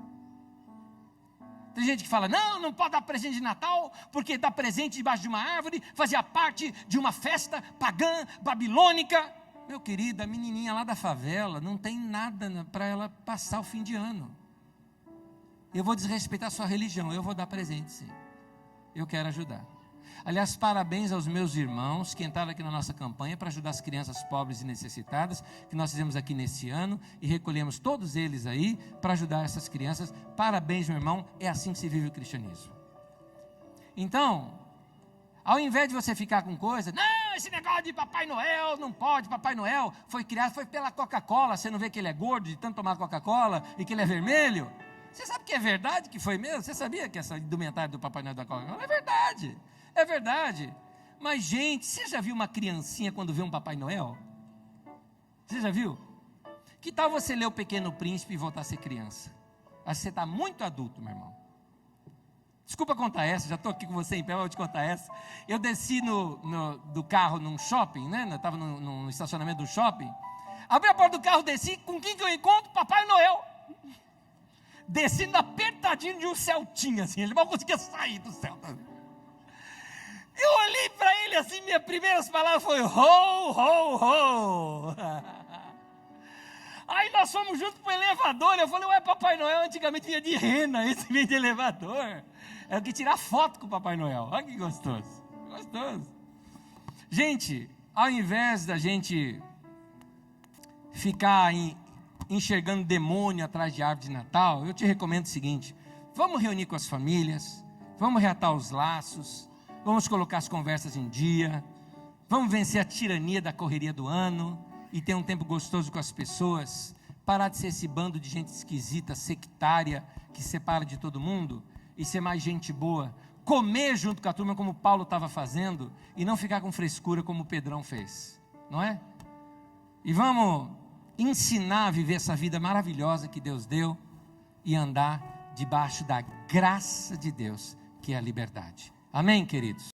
[SPEAKER 1] Tem gente que fala, não pode dar presente de Natal, porque dar presente debaixo de uma árvore fazia parte de uma festa pagã, babilônica. Meu querido, a menininha lá da favela não tem nada para ela passar o fim de ano. Eu vou desrespeitar a sua religião, eu vou dar presente sim. Eu quero ajudar. Aliás, parabéns aos meus irmãos que entraram aqui na nossa campanha para ajudar as crianças pobres e necessitadas, que nós fizemos aqui nesse ano, e recolhemos todos eles aí, para ajudar essas crianças. Parabéns, meu irmão, é assim que se vive o cristianismo. Então, ao invés de você ficar com coisa, não, esse negócio de Papai Noel, não pode, Papai Noel foi criado, foi pela Coca-Cola, você não vê que ele é gordo de tanto tomar Coca-Cola, e que ele é vermelho? Você sabe que é verdade que foi mesmo? Você sabia que essa indumentária do Papai Noel da Coca-Cola? É verdade. É verdade, mas gente, você já viu uma criancinha quando vê um Papai Noel? Você já viu? Que tal você ler o Pequeno Príncipe e voltar a ser criança? Acho que você está muito adulto, meu irmão. Desculpa contar essa, já estou aqui com você em pé, mas vou te contar essa. Eu desci do carro num shopping, né? Eu estava no estacionamento do shopping. Abri a porta do carro, desci, com quem que eu encontro? Papai Noel. Descendo apertadinho de um Celtinha, assim, ele mal conseguia sair do céu. Eu olhei para ele assim, minhas primeiras palavras foi ho, ho, ho. Aí nós fomos juntos para o elevador, eu falei, ué, Papai Noel antigamente vinha de rena, esse vem de elevador. É que tirar foto com o Papai Noel, olha que gostoso, gostoso. Gente, ao invés da gente ficar enxergando demônio atrás de árvore de Natal, eu te recomendo o seguinte: vamos reunir com as famílias, vamos reatar os laços, vamos colocar as conversas em dia, vamos vencer a tirania da correria do ano e ter um tempo gostoso com as pessoas, parar de ser esse bando de gente esquisita, sectária, que separa de todo mundo, e ser mais gente boa, comer junto com a turma como Paulo estava fazendo, e não ficar com frescura como o Pedrão fez, não é? E vamos ensinar a viver essa vida maravilhosa que Deus deu, e andar debaixo da graça de Deus, que é a liberdade. Amém, queridos?